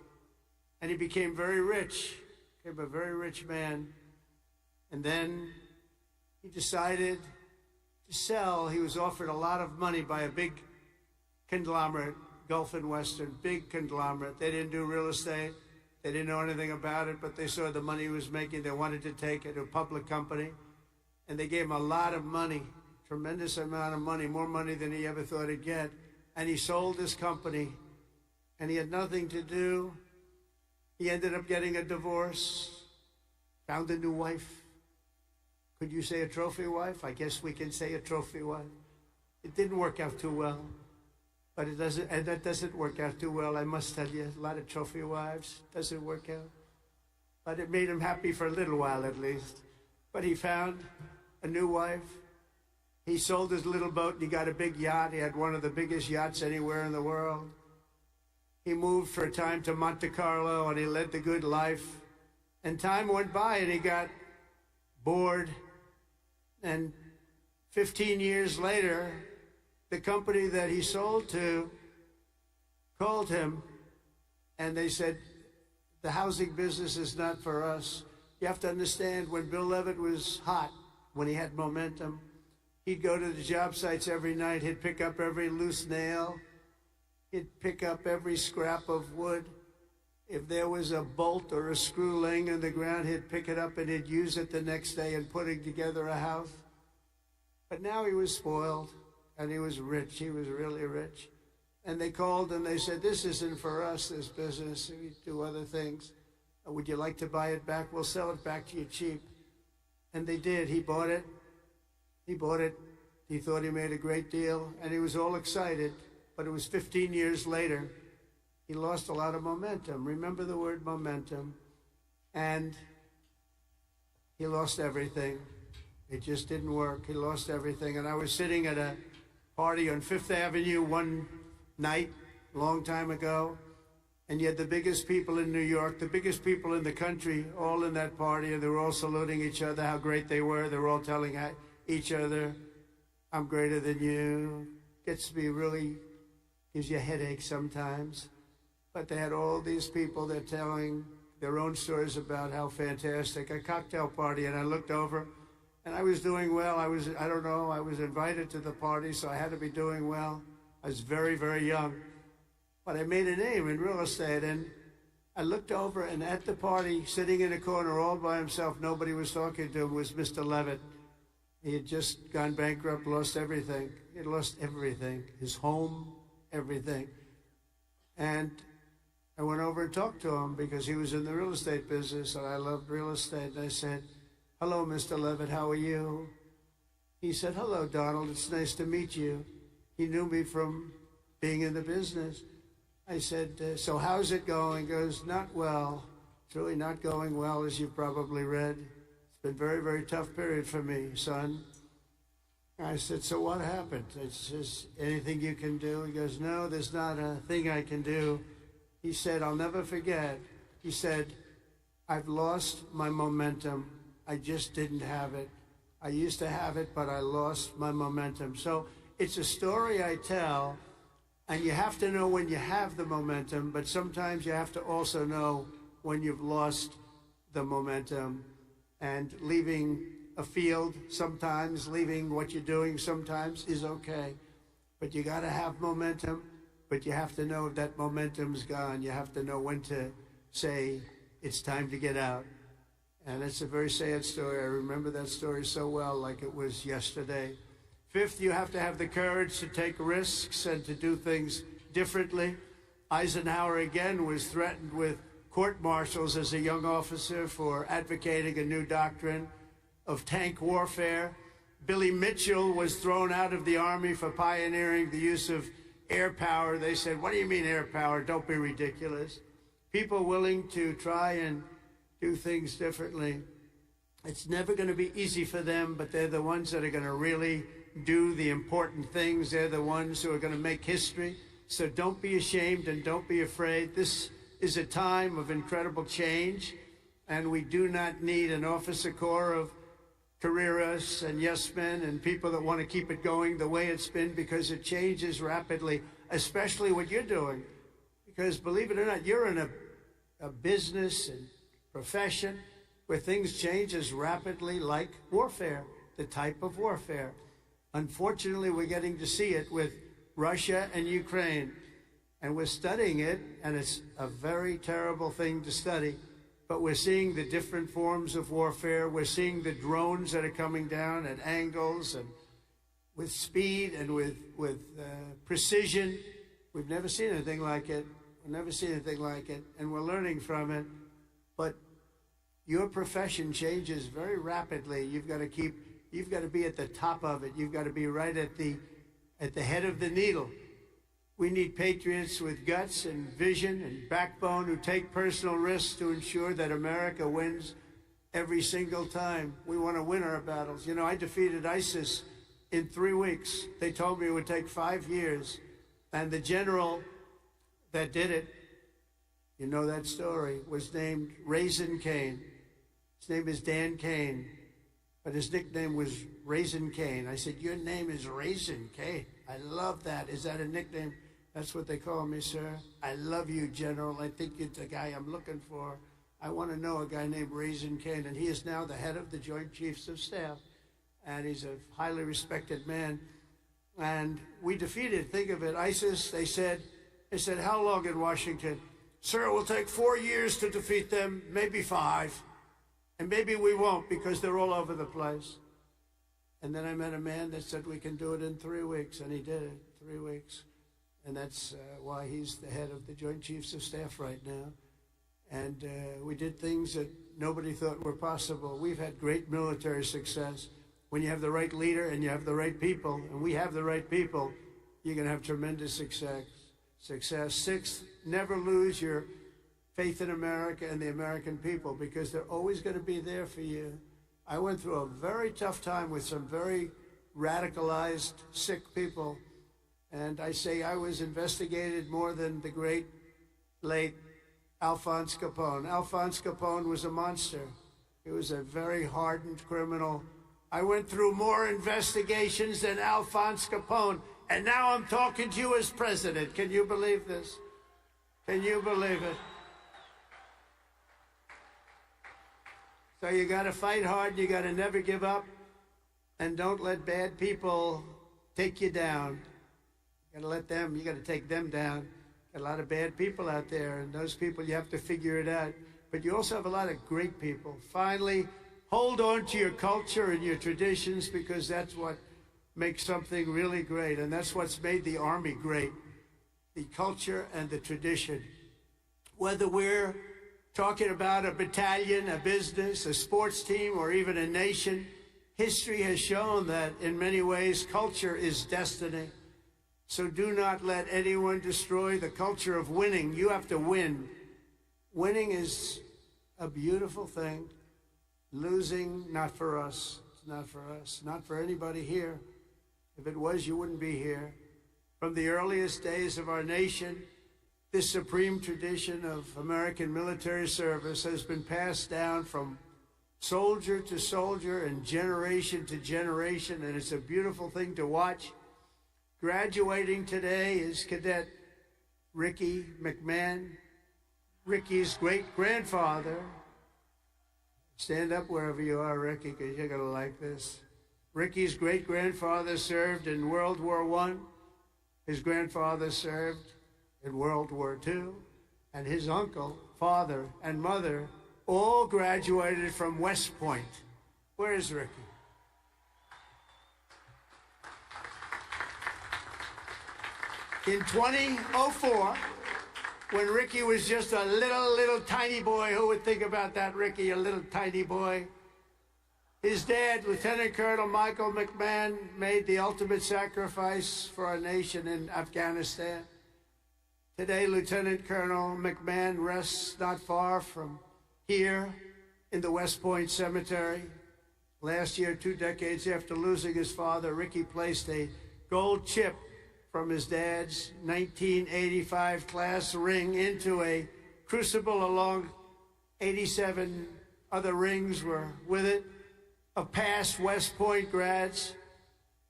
And he became very rich, became a very rich man. And then he decided to sell. He was offered a lot of money by a big conglomerate, Gulf and Western, big conglomerate. They didn't do real estate. They didn't know anything about it, but they saw the money he was making. They wanted to take it to a public company. And they gave him a lot of money, tremendous amount of money, more money than he ever thought he'd get. And he sold his company, and he had nothing to do. He ended up getting a divorce, found a new wife. Could you say a trophy wife? I guess we can say a trophy wife. It didn't work out too well. But it doesn't, and that doesn't work out too well, I must tell you. A lot of trophy wives, doesn't work out. But it made him happy for a little while at least. But he found a new wife. He sold his little boat and he got a big yacht. He had one of the biggest yachts anywhere in the world. He moved for a time to Monte Carlo and he led the good life. And time went by and he got bored. And 15 years later, the company that he sold to called him and they said, the housing business is not for us. You have to understand, when Bill Levitt was hot, when he had momentum, he'd go to the job sites every night. He'd pick up every loose nail. He'd pick up every scrap of wood. If there was a bolt or a screw laying on the ground, he'd pick it up and he'd use it the next day in putting together a house. But now he was spoiled and he was rich. He was really rich. And they called and they said, this isn't for us, this business. We do other things. Would you like to buy it back? We'll sell it back to you cheap. And they did. He bought it. He bought it. He thought he made a great deal, and he was all excited. But it was 15 years later. He lost a lot of momentum. Remember the word momentum. And he lost everything. It just didn't work. He lost everything. And I was sitting at a party on Fifth Avenue one night, a long time ago, and you had the biggest people in New York, the biggest people in the country, all in that party, and they were all saluting each other, how great they were. They were all telling each other, I'm greater than you. Gets to be really, gives you a headache sometimes. But they had all these people, they're telling their own stories about how fantastic, a cocktail party, and I looked over, and I was doing well. I was invited to the party, so I had to be doing well. I was very, very young, but I made a name in real estate, and I looked over, and at the party, sitting in a corner all by himself, nobody was talking to him, was Mr. Levitt. He had just gone bankrupt, lost everything. He had lost everything, his home, everything. And I went over and talked to him because he was in the real estate business, and I loved real estate. And I said, hello, Mr. Levitt, how are you? He said, hello, Donald, it's nice to meet you. He knew me from being in the business. I said, so how's it going? He goes, not well. It's really not going well, as you've probably read. It's been a very, very tough period for me, son. I said, so what happened? It's just anything you can do? He goes, no, there's not a thing I can do. He said, I'll never forget. He said, I've lost my momentum. I just didn't have it. I used to have it, but I lost my momentum. So it's a story I tell, and you have to know when you have the momentum, but sometimes you have to also know when you've lost the momentum. And leaving a field sometimes, leaving what you're doing sometimes is okay. But you got to have momentum, but you have to know that momentum's gone. You have to know when to say it's time to get out. And it's a very sad story. I remember that story so well, like it was yesterday. Fifth, you have to have the courage to take risks and to do things differently. Eisenhower, again, was threatened with court-martials as a young officer for advocating a new doctrine of tank warfare. Billy Mitchell was thrown out of the Army for pioneering the use of air power. They said, what do you mean air power? Don't be ridiculous. People willing to try and do things differently. It's never going to be easy for them, but they're the ones that are going to really do the important things. They're the ones who are going to make history. So don't be ashamed and don't be afraid. This is a time of incredible change, and we do not need an officer corps of careerists and yes men and people that want to keep it going the way it's been, because it changes rapidly, especially what you're doing. Because believe it or not, you're in a business and profession where things change as rapidly like warfare, the type of warfare. Unfortunately, we're getting to see it with Russia and Ukraine, and we're studying it, and it's a very terrible thing to study, but we're seeing the different forms of warfare. We're seeing the drones that are coming down at angles and with speed and with precision. We've never seen anything like it. We've never seen anything like it, and we're learning from it. But your profession changes very rapidly. You've got to be at the top of it. You've got to be right at the head of the needle. We need patriots with guts and vision and backbone who take personal risks to ensure that America wins every single time. We want to win our battles. You know, I defeated ISIS in 3 weeks. They told me it would take 5 years. And the general that did it, you know that story, was named Raisin Cain. His name is Dan Cain, but his nickname was Raisin Cain. I said, your name is Raisin Cain. I love that. Is that a nickname? That's what they call me, sir. I love you, General. I think you're the guy I'm looking for. I want to know a guy named Raisin Cain, and he is now the head of the Joint Chiefs of Staff, and he's a highly respected man. And we defeated, think of it, ISIS. They said, how long in Washington? Sir, it will take 4 years to defeat them, maybe 5. And maybe we won't, because they're all over the place. And then I met a man that said we can do it in 3 weeks, and he did it, 3 weeks. and that's why he's the head of the Joint Chiefs of Staff right now. And we did things that nobody thought were possible. We've had great military success. When you have the right leader and you have the right people, and we have the right people, you're going to have tremendous success. Sixth, never lose your faith in America and the American people, because they're always going to be there for you. I went through a very tough time with some very radicalized, sick people, and I say I was investigated more than the great, late Alphonse Capone. Alphonse Capone was a monster. He was a very hardened criminal. I went through more investigations than Alphonse Capone, and now I'm talking to you as president. Can you believe this? Can you believe it? So you got to fight hard. You got to never give up, and don't let bad people take you down. You got to let them. You got to take them down. Got a lot of bad people out there, and those people, you have to figure it out. But you also have a lot of great people. Finally, hold on to your culture and your traditions, because that's what makes something really great, and that's what's made the Army great, the culture and the tradition. Whether we're talking about a battalion, a business, a sports team, or even a nation, history has shown that in many ways culture is destiny. So do not let anyone destroy the culture of winning. You have to win. Winning is a beautiful thing. Losing, not for us. It's not for us. Not for anybody here. If it was, you wouldn't be here. From the earliest days of our nation, this supreme tradition of American military service has been passed down from soldier to soldier and generation to generation, and it's a beautiful thing to watch. Graduating today is Cadet Ricky McMahon, Ricky's great-grandfather. Stand up wherever you are, Ricky, because you're going to like this. Ricky's great-grandfather served in World War I. His grandfather served in World War II. And his uncle, father, and mother all graduated from West Point. Where is Ricky? In 2004, when Ricky was just a little tiny boy, who would think about that, Ricky, a little tiny boy? His dad, Lieutenant Colonel Michael McMahon, made the ultimate sacrifice for our nation in Afghanistan. Today, Lieutenant Colonel McMahon rests not far from here in the West Point Cemetery. Last year, 2 decades after losing his father, Ricky placed a gold chip from his dad's 1985 class ring into a crucible, along 87 other rings were with it, of past West Point grads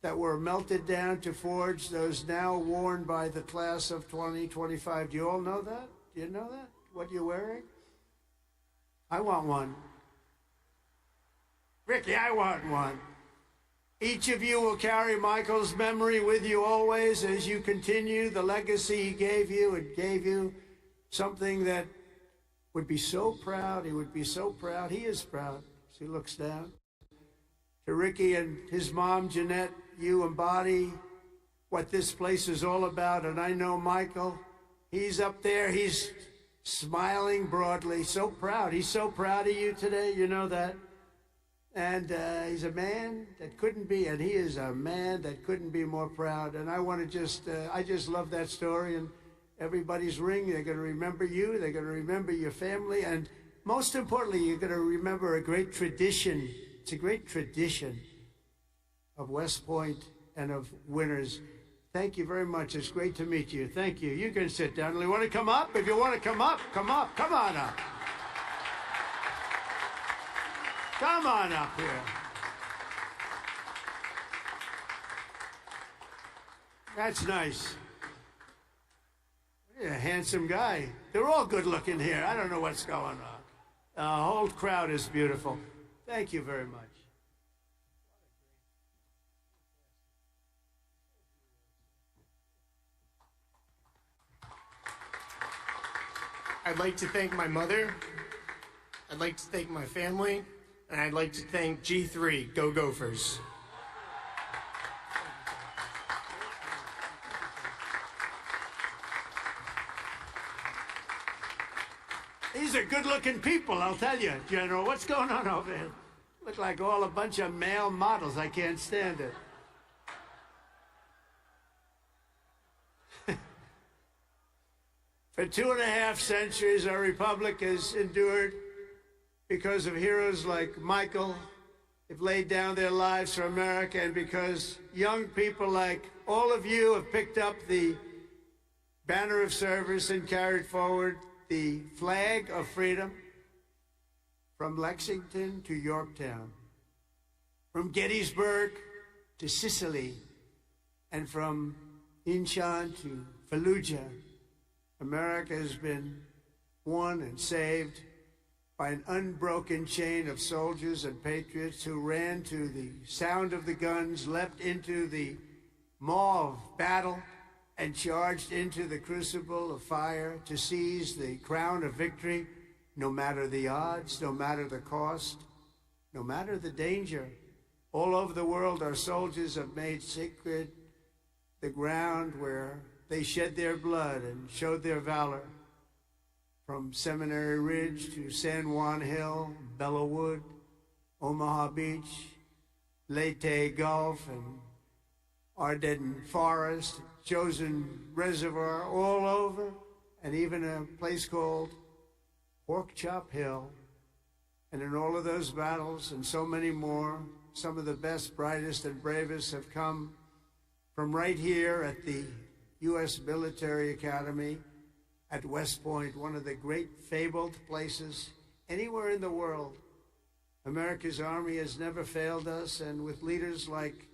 that were melted down to forge those now worn by the class of 2025. Do you all know that? Do you know that? What you're wearing? I want one. Ricky, I want one. Each of you will carry Michael's memory with you always as you continue the legacy he gave you. It gave you something that would be so proud. He would be so proud. He is proud as he looks down. To Ricky and his mom, Jeanette, you embody what this place is all about. And I know Michael, he's up there. He's smiling broadly, so proud. He's so proud of you today. You know that. And he's a man that couldn't be, and he is a man that couldn't be more proud. And I want to just, I just love that story. And everybody's ring, they're going to remember you. They're going to remember your family. And most importantly, you're going to remember a great tradition. It's a great tradition of West Point and of winners. Thank you very much. It's great to meet you. Thank you. You can sit down. You want to come up? If you want to come up, come up. Come on up. Come on up here. That's nice. You're a handsome guy. They're all good looking here. I don't know what's going on. The whole crowd is beautiful. Thank you very much. I'd like to thank my mother. I'd like to thank my family. And I'd like to thank G3, Go Gophers. These are good-looking people, I'll tell you, General. What's going on over here? Look like all a bunch of male models. I can't stand it. For 2.5 centuries, our republic has endured because of heroes like Michael. They've laid down their lives for America, and because young people like all of you have picked up the banner of service and carried forward the flag of freedom from Lexington to Yorktown, from Gettysburg to Sicily, and from Incheon to Fallujah. America has been won and saved by an unbroken chain of soldiers and patriots who ran to the sound of the guns, leapt into the maw of battle, and charged into the crucible of fire to seize the crown of victory, no matter the odds, no matter the cost, no matter the danger. All over the world, our soldiers have made sacred the ground where they shed their blood and showed their valor. From Seminary Ridge to San Juan Hill, Belleau Wood, Omaha Beach, Leyte Gulf, and Ardennes Forest, Chosin Reservoir, all over, and even a place called Pork Chop Hill. And in all of those battles and so many more, some of the best, brightest, and bravest have come from right here at the U.S. Military Academy at West Point, one of the great fabled places anywhere in the world. America's Army has never failed us, and with leaders like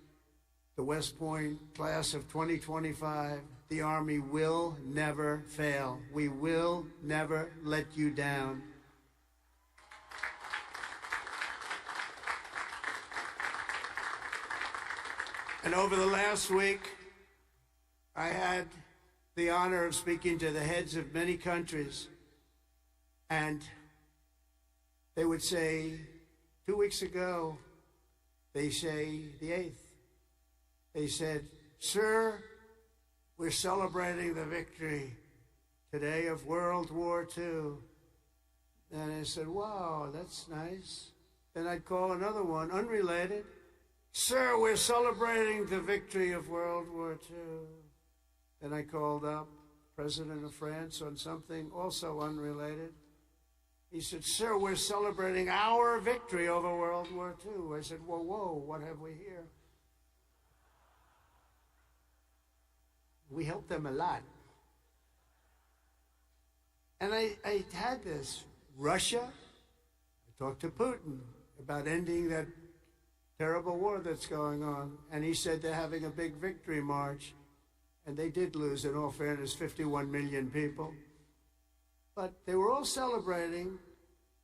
the West Point class of 2025, the Army will never fail. We will never let you down. And over the last week, I had the honor of speaking to the heads of many countries, and they would say, 2 weeks ago, they say the 8th, they said, "Sir, we're celebrating the victory today of World War II." And I said, "Wow, that's nice." Then I'd call another one, unrelated. "Sir, we're celebrating the victory of World War II." Then I called up President of France on something also unrelated. He said, "Sir, we're celebrating our victory over World War II." I said, "Whoa, whoa, what have we here?" We helped them a lot. And I had this. Russia, I talked to Putin about ending that terrible war that's going on. And he said they're having a big victory march. And they did lose, in all fairness, 51 million people. But they were all celebrating.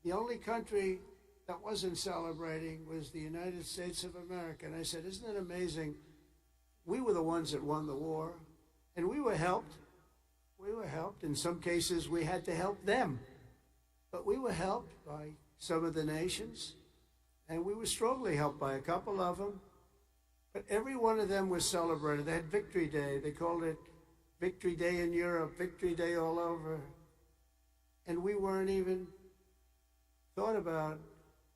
The only country that wasn't celebrating was the United States of America. And I said, "Isn't it amazing? We were the ones that won the war. And we were helped. We were helped. In some cases, we had to help them. But we were helped by some of the nations. And we were strongly helped by a couple of them. But every one of them was celebrated. They had Victory Day. They called it Victory Day in Europe, Victory Day all over. And we weren't even thought about.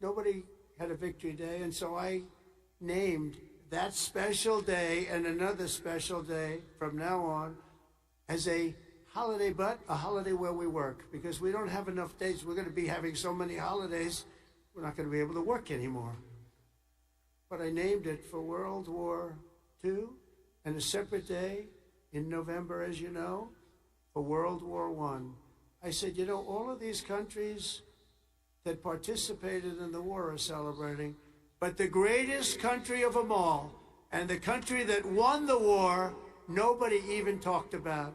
Nobody had a Victory Day. And so I named that special day and another special day from now on as a holiday, but a holiday where we work. Because we don't have enough days. We're going to be having so many holidays, we're not going to be able to work anymore. But I named it for World War II, and a separate day in November, as you know, for World War I. I said, you know, all of these countries that participated in the war are celebrating, but the greatest country of them all, and the country that won the war, nobody even talked about.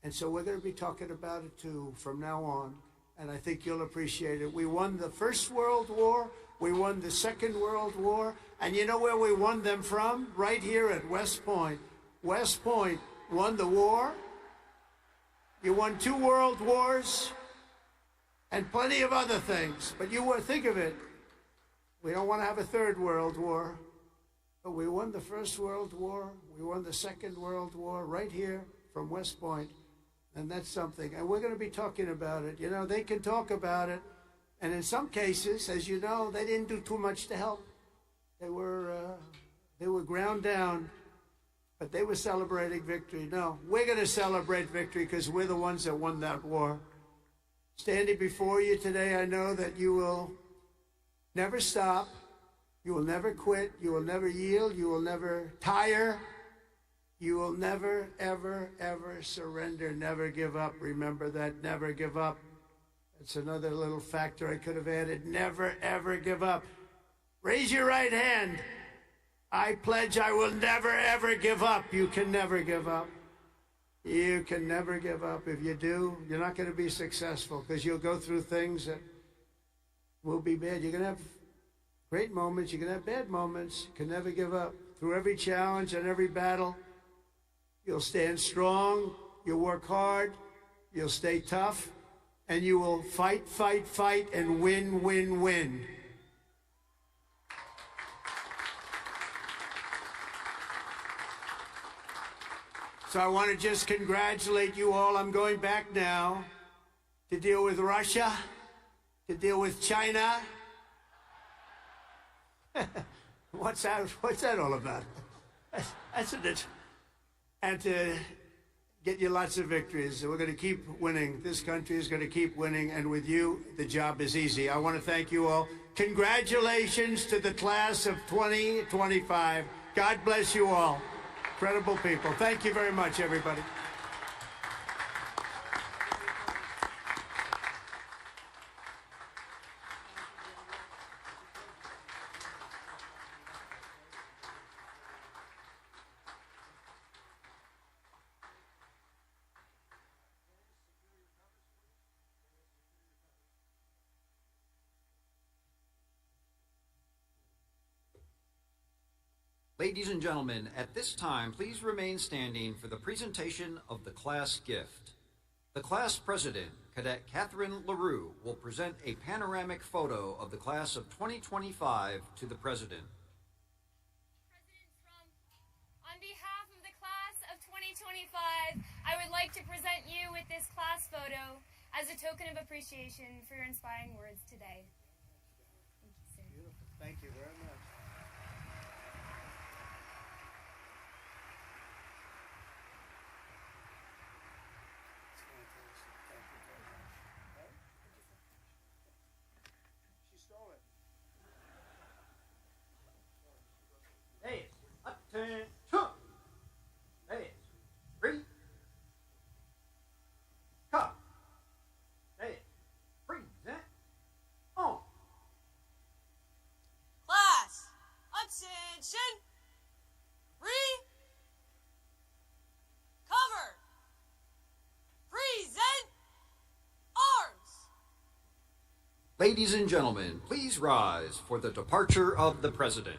And so we're going to be talking about it too from now on, and I think you'll appreciate it. We won the First World War, we won the Second World War, and you know where we won them from? Right here at West Point. West Point won the war. You won 2 world wars and plenty of other things. But think of it. We don't want to have a 3rd World War. But we won the First World War. We won the Second World War right here from West Point. And that's something. And we're going to be talking about it. You know, they can talk about it. And in some cases, as you know, they didn't do too much to help. They were ground down, but they were celebrating victory. No, we're going to celebrate victory because we're the ones that won that war. Standing before you today, I know that you will never stop. You will never quit. You will never yield. You will never tire. You will never, ever, ever surrender. Never give up. Remember that. Never give up. That's another little factor I could have added. Never, ever give up. Raise your right hand. I pledge I will never, ever give up. You can never give up. You can never give up. If you do, you're not going to be successful because you'll go through things that will be bad. You're going to have great moments. You're going to have bad moments. You can never give up. Through every challenge and every battle, you'll stand strong. You'll work hard. You'll stay tough. And you will fight, fight, fight, and win, win, win. So I want to just congratulate you all. I'm going back now to deal with Russia, to deal with China. What's that all about? That's it. And to get you lots of victories. We're going to keep winning. This country is going to keep winning. And with you, the job is easy. I want to thank you all. Congratulations to the class of 2025. God bless you all. Incredible people. Thank you very much, everybody. Ladies and gentlemen, at this time, please remain standing for the presentation of the class gift. The class president, Cadet Catherine LaRue, will present a panoramic photo of the class of 2025 to the president. President Trump, on behalf of the class of 2025, I would like to present you with this class photo as a token of appreciation for your inspiring words today. Thank you, sir. Beautiful. Thank you very much. Hey, attention! Hey, free. Cut. Hey, present. On. Class, attention. Cover. Present. Arms. Ladies and gentlemen, please rise for the departure of the president.